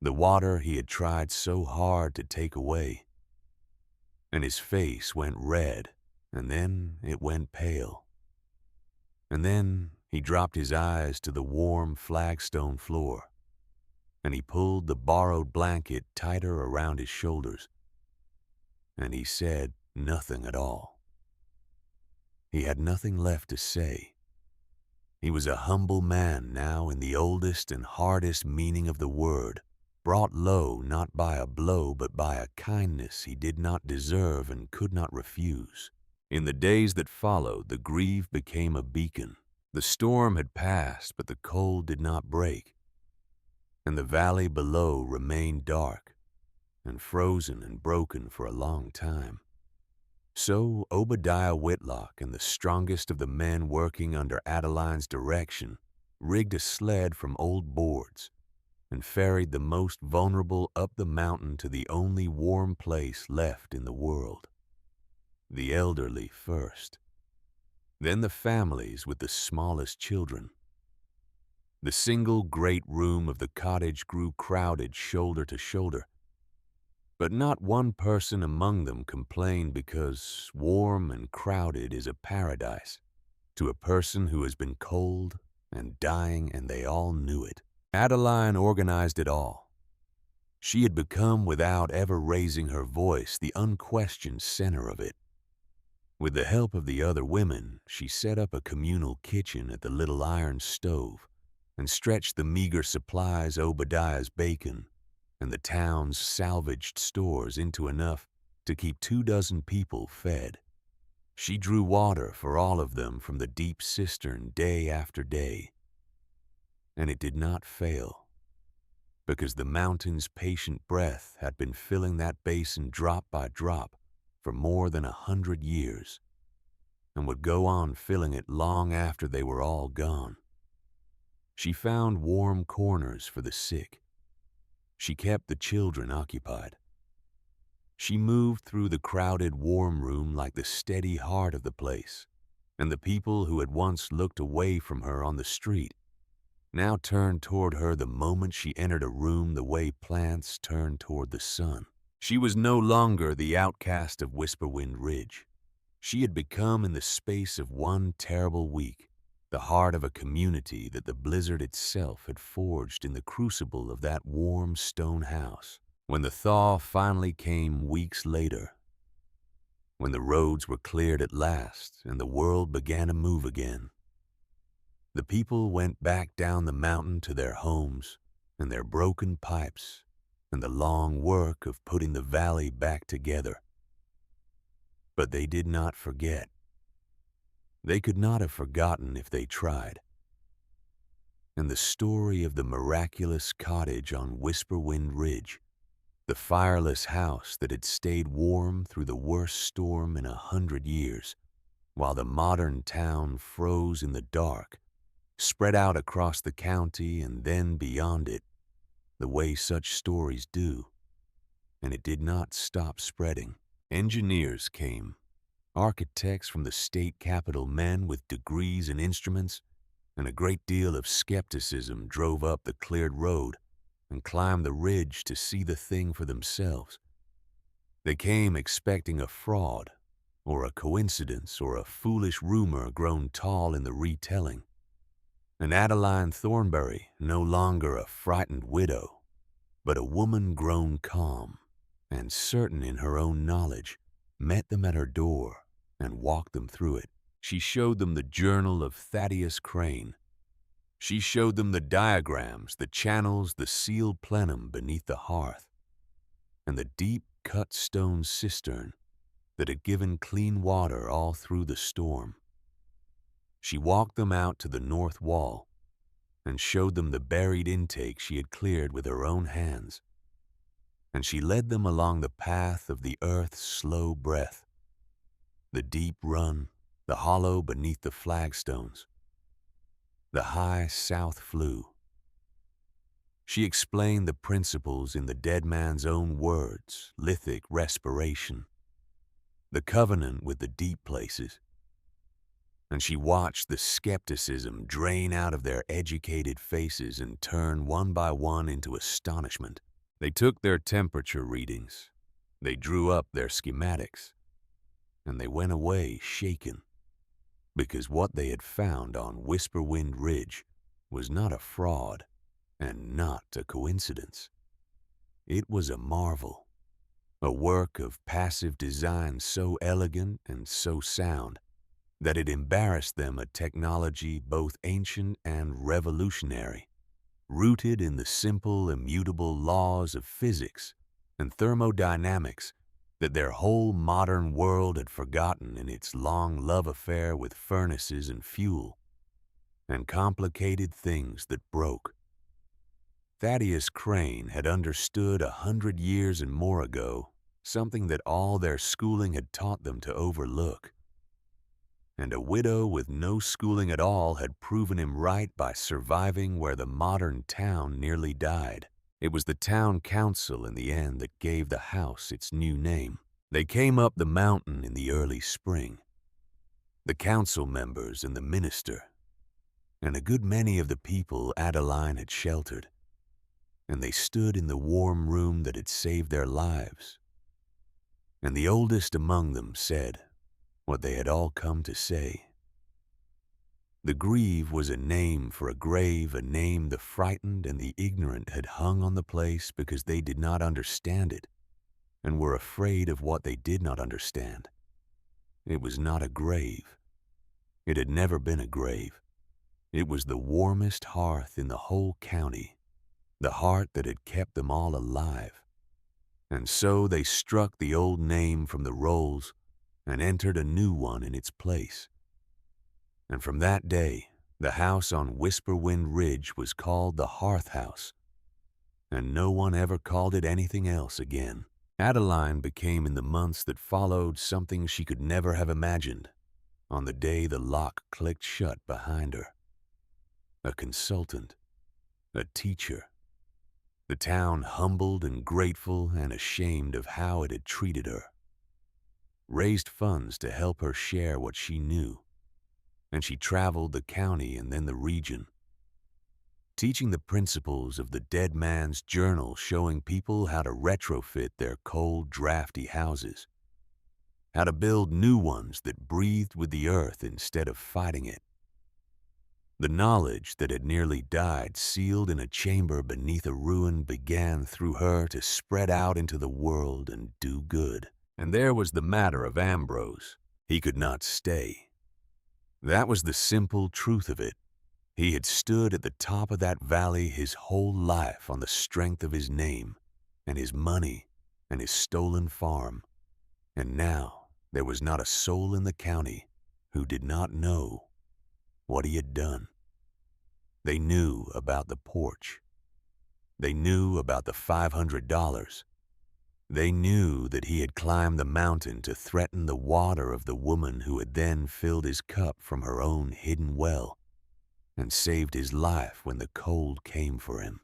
the water he had tried so hard to take away. And his face went red, and then it went pale. And then he dropped his eyes to the warm flagstone floor, and he pulled the borrowed blanket tighter around his shoulders, and he said nothing at all. He had nothing left to say. He was a humble man now in the oldest and hardest meaning of the word, brought low not by a blow but by a kindness he did not deserve and could not refuse. In the days that followed, the grieve became a beacon. The storm had passed, but the cold did not break, and the valley below remained dark and frozen and broken for a long time. So Obadiah Whitlock and the strongest of the men working under Adeline's direction rigged a sled from old boards and ferried the most vulnerable up the mountain to the only warm place left in the world. The elderly first, then the families with the smallest children. The single great room of the cottage grew crowded shoulder to shoulder, but not one person among them complained, because warm and crowded is a paradise to a person who has been cold and dying, and they all knew it. Adeline organized it all. She had become, without ever raising her voice, the unquestioned center of it. With the help of the other women, she set up a communal kitchen at the little iron stove and stretched the meager supplies Obadiah's bacon and the town's salvaged stores into enough to keep 24 people fed. She drew water for all of them from the deep cistern day after day, and it did not fail, because the mountain's patient breath had been filling that basin drop by drop for more than 100 years, and would go on filling it long after they were all gone. She found warm corners for the sick. She kept the children occupied. She moved through the crowded warm room like the steady heart of the place, and the people who had once looked away from her on the street now turned toward her the moment she entered a room the way plants turn toward the sun. She was no longer the outcast of Whisperwind Ridge. She had become, in the space of one terrible week, the heart of a community that the blizzard itself had forged in the crucible of that warm stone house. When the thaw finally came weeks later, when the roads were cleared at last and the world began to move again, the people went back down the mountain to their homes and their broken pipes and the long work of putting the valley back together. But they did not forget. They could not have forgotten if they tried. And the story of the miraculous cottage on Whisperwind Ridge, the fireless house that had stayed warm through the worst storm in 100 years, while the modern town froze in the dark, spread out across the county and then beyond it, the way such stories do. And it did not stop spreading. Engineers came, architects from the state capitol, men with degrees in instruments, and a great deal of skepticism drove up the cleared road and climbed the ridge to see the thing for themselves. They came expecting a fraud, or a coincidence, or a foolish rumor grown tall in the retelling. And Adeline Thornbury, no longer a frightened widow, but a woman grown calm and certain in her own knowledge, met them at her door and walked them through it. She showed them the journal of Thaddeus Crane. She showed them the diagrams, the channels, the sealed plenum beneath the hearth, and the deep cut stone cistern that had given clean water all through the storm. She walked them out to the north wall and showed them the buried intake she had cleared with her own hands, and she led them along the path of the earth's slow breath, the deep run, the hollow beneath the flagstones, the high south flue. She explained the principles in the dead man's own words, lithic respiration, the covenant with the deep places, and she watched the skepticism drain out of their educated faces and turn one by one into astonishment. They took their temperature readings, they drew up their schematics, and they went away shaken, because what they had found on Whisperwind Ridge was not a fraud and not a coincidence. It was a marvel, a work of passive design so elegant and so sound that it embarrassed them, a technology both ancient and revolutionary, rooted in the simple, immutable laws of physics and thermodynamics that their whole modern world had forgotten in its long love affair with furnaces and fuel, and complicated things that broke. Thaddeus Crane had understood 100 years and more ago something that all their schooling had taught them to overlook. And a widow with no schooling at all had proven him right by surviving where the modern town nearly died. It was the town council in the end that gave the house its new name. They came up the mountain in the early spring, the council members and the minister, and a good many of the people Adeline had sheltered, and they stood in the warm room that had saved their lives. And the oldest among them said what they had all come to say. The Grieve was a name for a grave, a name the frightened and the ignorant had hung on the place because they did not understand it and were afraid of what they did not understand. It was not a grave. It had never been a grave. It was the warmest hearth in the whole county, the heart that had kept them all alive. And so they struck the old name from the rolls and entered a new one in its place. And from that day, the house on Whisperwind Ridge was called the Hearth House, and no one ever called it anything else again. Adeline became in the months that followed something she could never have imagined on the day the lock clicked shut behind her. A consultant, a teacher. The town humbled and grateful and ashamed of how it had treated her. Raised funds to help her share what she knew, and she traveled the county and then the region, teaching the principles of the dead man's journal, showing people how to retrofit their cold, drafty houses, how to build new ones that breathed with the earth instead of fighting it. The knowledge that had nearly died, sealed in a chamber beneath a ruin, began through her to spread out into the world and do good. And there was the matter of Ambrose. He could not stay. That was the simple truth of it. He had stood at the top of that valley his whole life on the strength of his name and his money and his stolen farm. And now there was not a soul in the county who did not know what he had done. They knew about the porch. They knew about the $500. They knew that he had climbed the mountain to threaten the water of the woman who had then filled his cup from her own hidden well and saved his life when the cold came for him.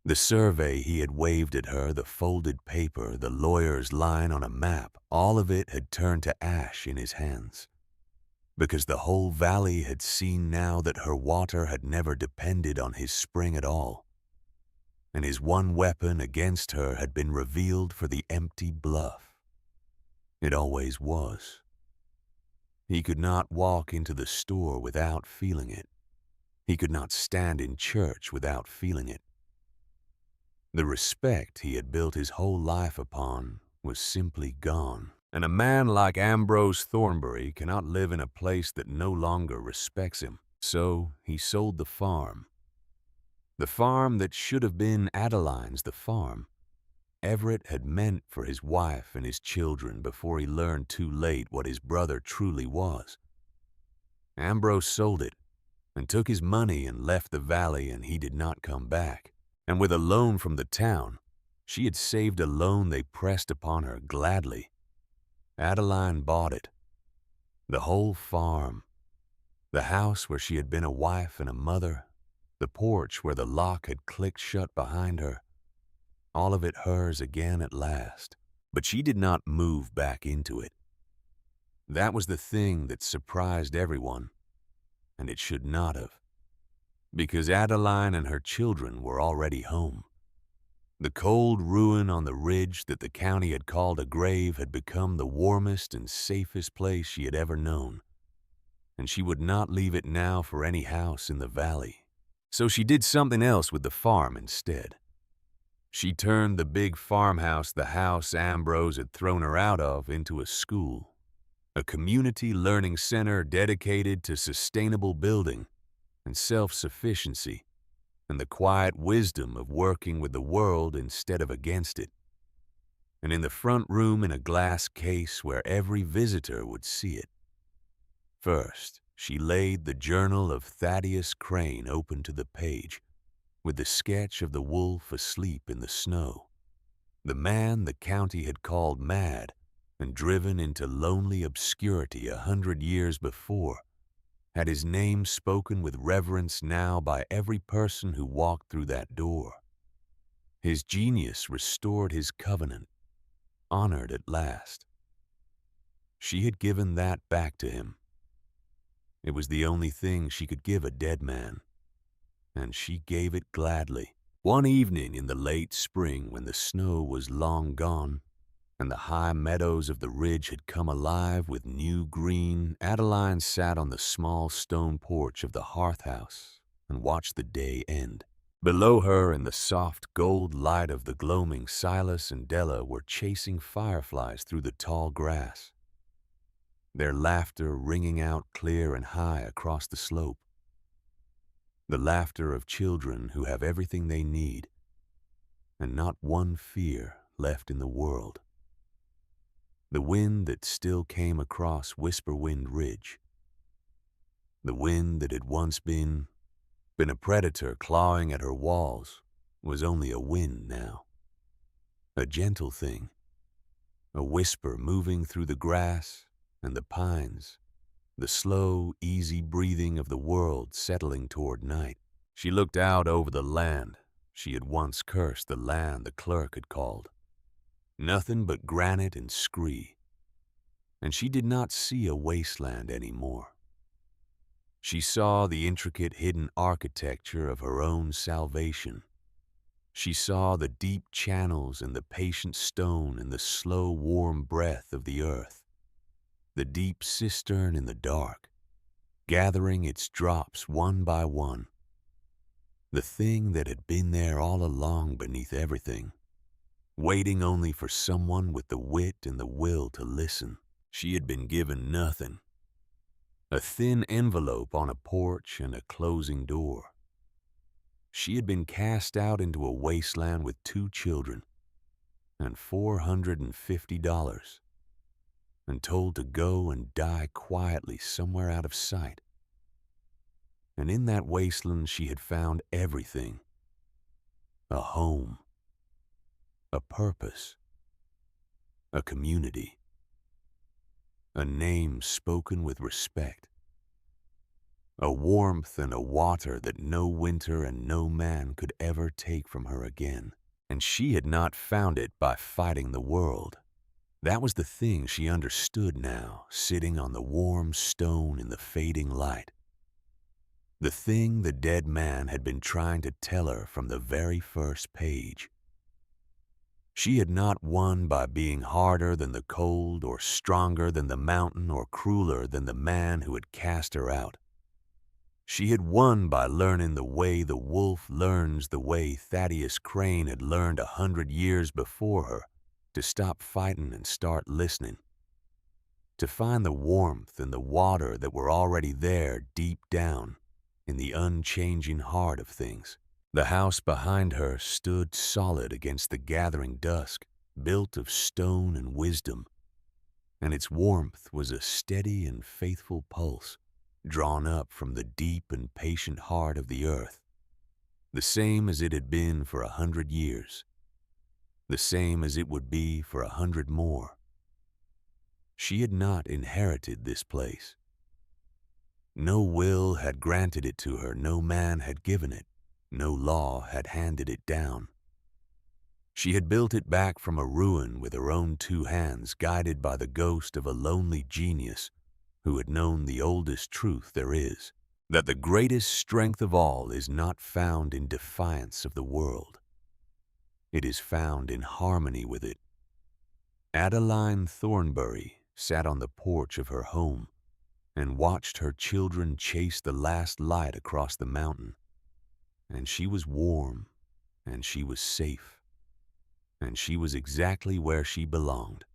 The survey he had waved at her, the folded paper, the lawyer's line on a map, all of it had turned to ash in his hands, because the whole valley had seen now that her water had never depended on his spring at all, and his one weapon against her had been revealed for the empty bluff. It always was. He could not walk into the store without feeling it. He could not stand in church without feeling it. The respect he had built his whole life upon was simply gone. And a man like Ambrose Thornbury cannot live in a place that no longer respects him. So he sold the farm. The farm that should have been Adeline's, the farm Everett had meant for his wife and his children before he learned too late what his brother truly was. Ambrose sold it and took his money and left the valley, and he did not come back. And with a loan from the town, she had saved a loan they pressed upon her gladly. Adeline bought it. The whole farm, the house where she had been a wife and a mother, the porch where the lock had clicked shut behind her, all of it hers again at last. But she did not move back into it. That was the thing that surprised everyone, and it should not have, because Adeline and her children were already home. The cold ruin on the ridge that the county had called a grave had become the warmest and safest place she had ever known, and she would not leave it now for any house in the valley. So she did something else with the farm instead. She turned the big farmhouse, the house Ambrose had thrown her out of, into a school, a community learning center dedicated to sustainable building and self-sufficiency and the quiet wisdom of working with the world instead of against it. And in the front room, in a glass case where every visitor would see it. First, she laid the journal of Thaddeus Crane open to the page, with the sketch of the wolf asleep in the snow. The man the county had called mad and driven into lonely obscurity 100 years before had his name spoken with reverence now by every person who walked through that door. His genius restored his covenant, honored at last. She had given that back to him. It was the only thing she could give a dead man, and she gave it gladly. One evening in the late spring, when the snow was long gone and the high meadows of the ridge had come alive with new green, Adeline sat on the small stone porch of the hearth house and watched the day end. Below her, in the soft gold light of the gloaming, Silas and Della were chasing fireflies through the tall grass, their laughter ringing out clear and high across the slope. The laughter of children who have everything they need and not one fear left in the world. The wind that still came across Whisperwind Ridge. The wind that had once been a predator clawing at her walls was only a wind now. A gentle thing. A whisper moving through the grass and the pines. The slow, easy breathing of the world settling toward night. She looked out over the land she had once cursed, the land the clerk had called. Nothing but granite and scree. And she did not see a wasteland anymore. She saw the intricate hidden architecture of her own salvation. She saw the deep channels in the patient stone and the slow warm breath of the earth. The deep cistern in the dark, gathering its drops one by one. The thing that had been there all along beneath everything, waiting only for someone with the wit and the will to listen. She had been given nothing. A thin envelope on a porch and a closing door. She had been cast out into a wasteland with 2 children and $450, and told to go and die quietly somewhere out of sight. And in that wasteland she had found everything. A home, a purpose, a community, a name spoken with respect, a warmth and a water that no winter and no man could ever take from her again. And she had not found it by fighting the world. That was the thing she understood now, sitting on the warm stone in the fading light. The thing the dead man had been trying to tell her from the very first page. She had not won by being harder than the cold, or stronger than the mountain, or crueler than the man who had cast her out. She had won by learning the way the wolf learns, the way Thaddeus Crane had learned 100 years before her, to stop fighting and start listening. To find the warmth and the water that were already there deep down in the unchanging heart of things. The house behind her stood solid against the gathering dusk, built of stone and wisdom, and its warmth was a steady and faithful pulse, drawn up from the deep and patient heart of the earth, the same as it had been for 100 years, the same as it would be for 100 more. She had not inherited this place. No will had granted it to her, no man had given it, no law had handed it down. She had built it back from a ruin with her own two hands, guided by the ghost of a lonely genius who had known the oldest truth there is, that the greatest strength of all is not found in defiance of the world. It is found in harmony with it. Adeline Thornbury sat on the porch of her home and watched her children chase the last light across the mountain. And she was warm, and she was safe, and she was exactly where she belonged.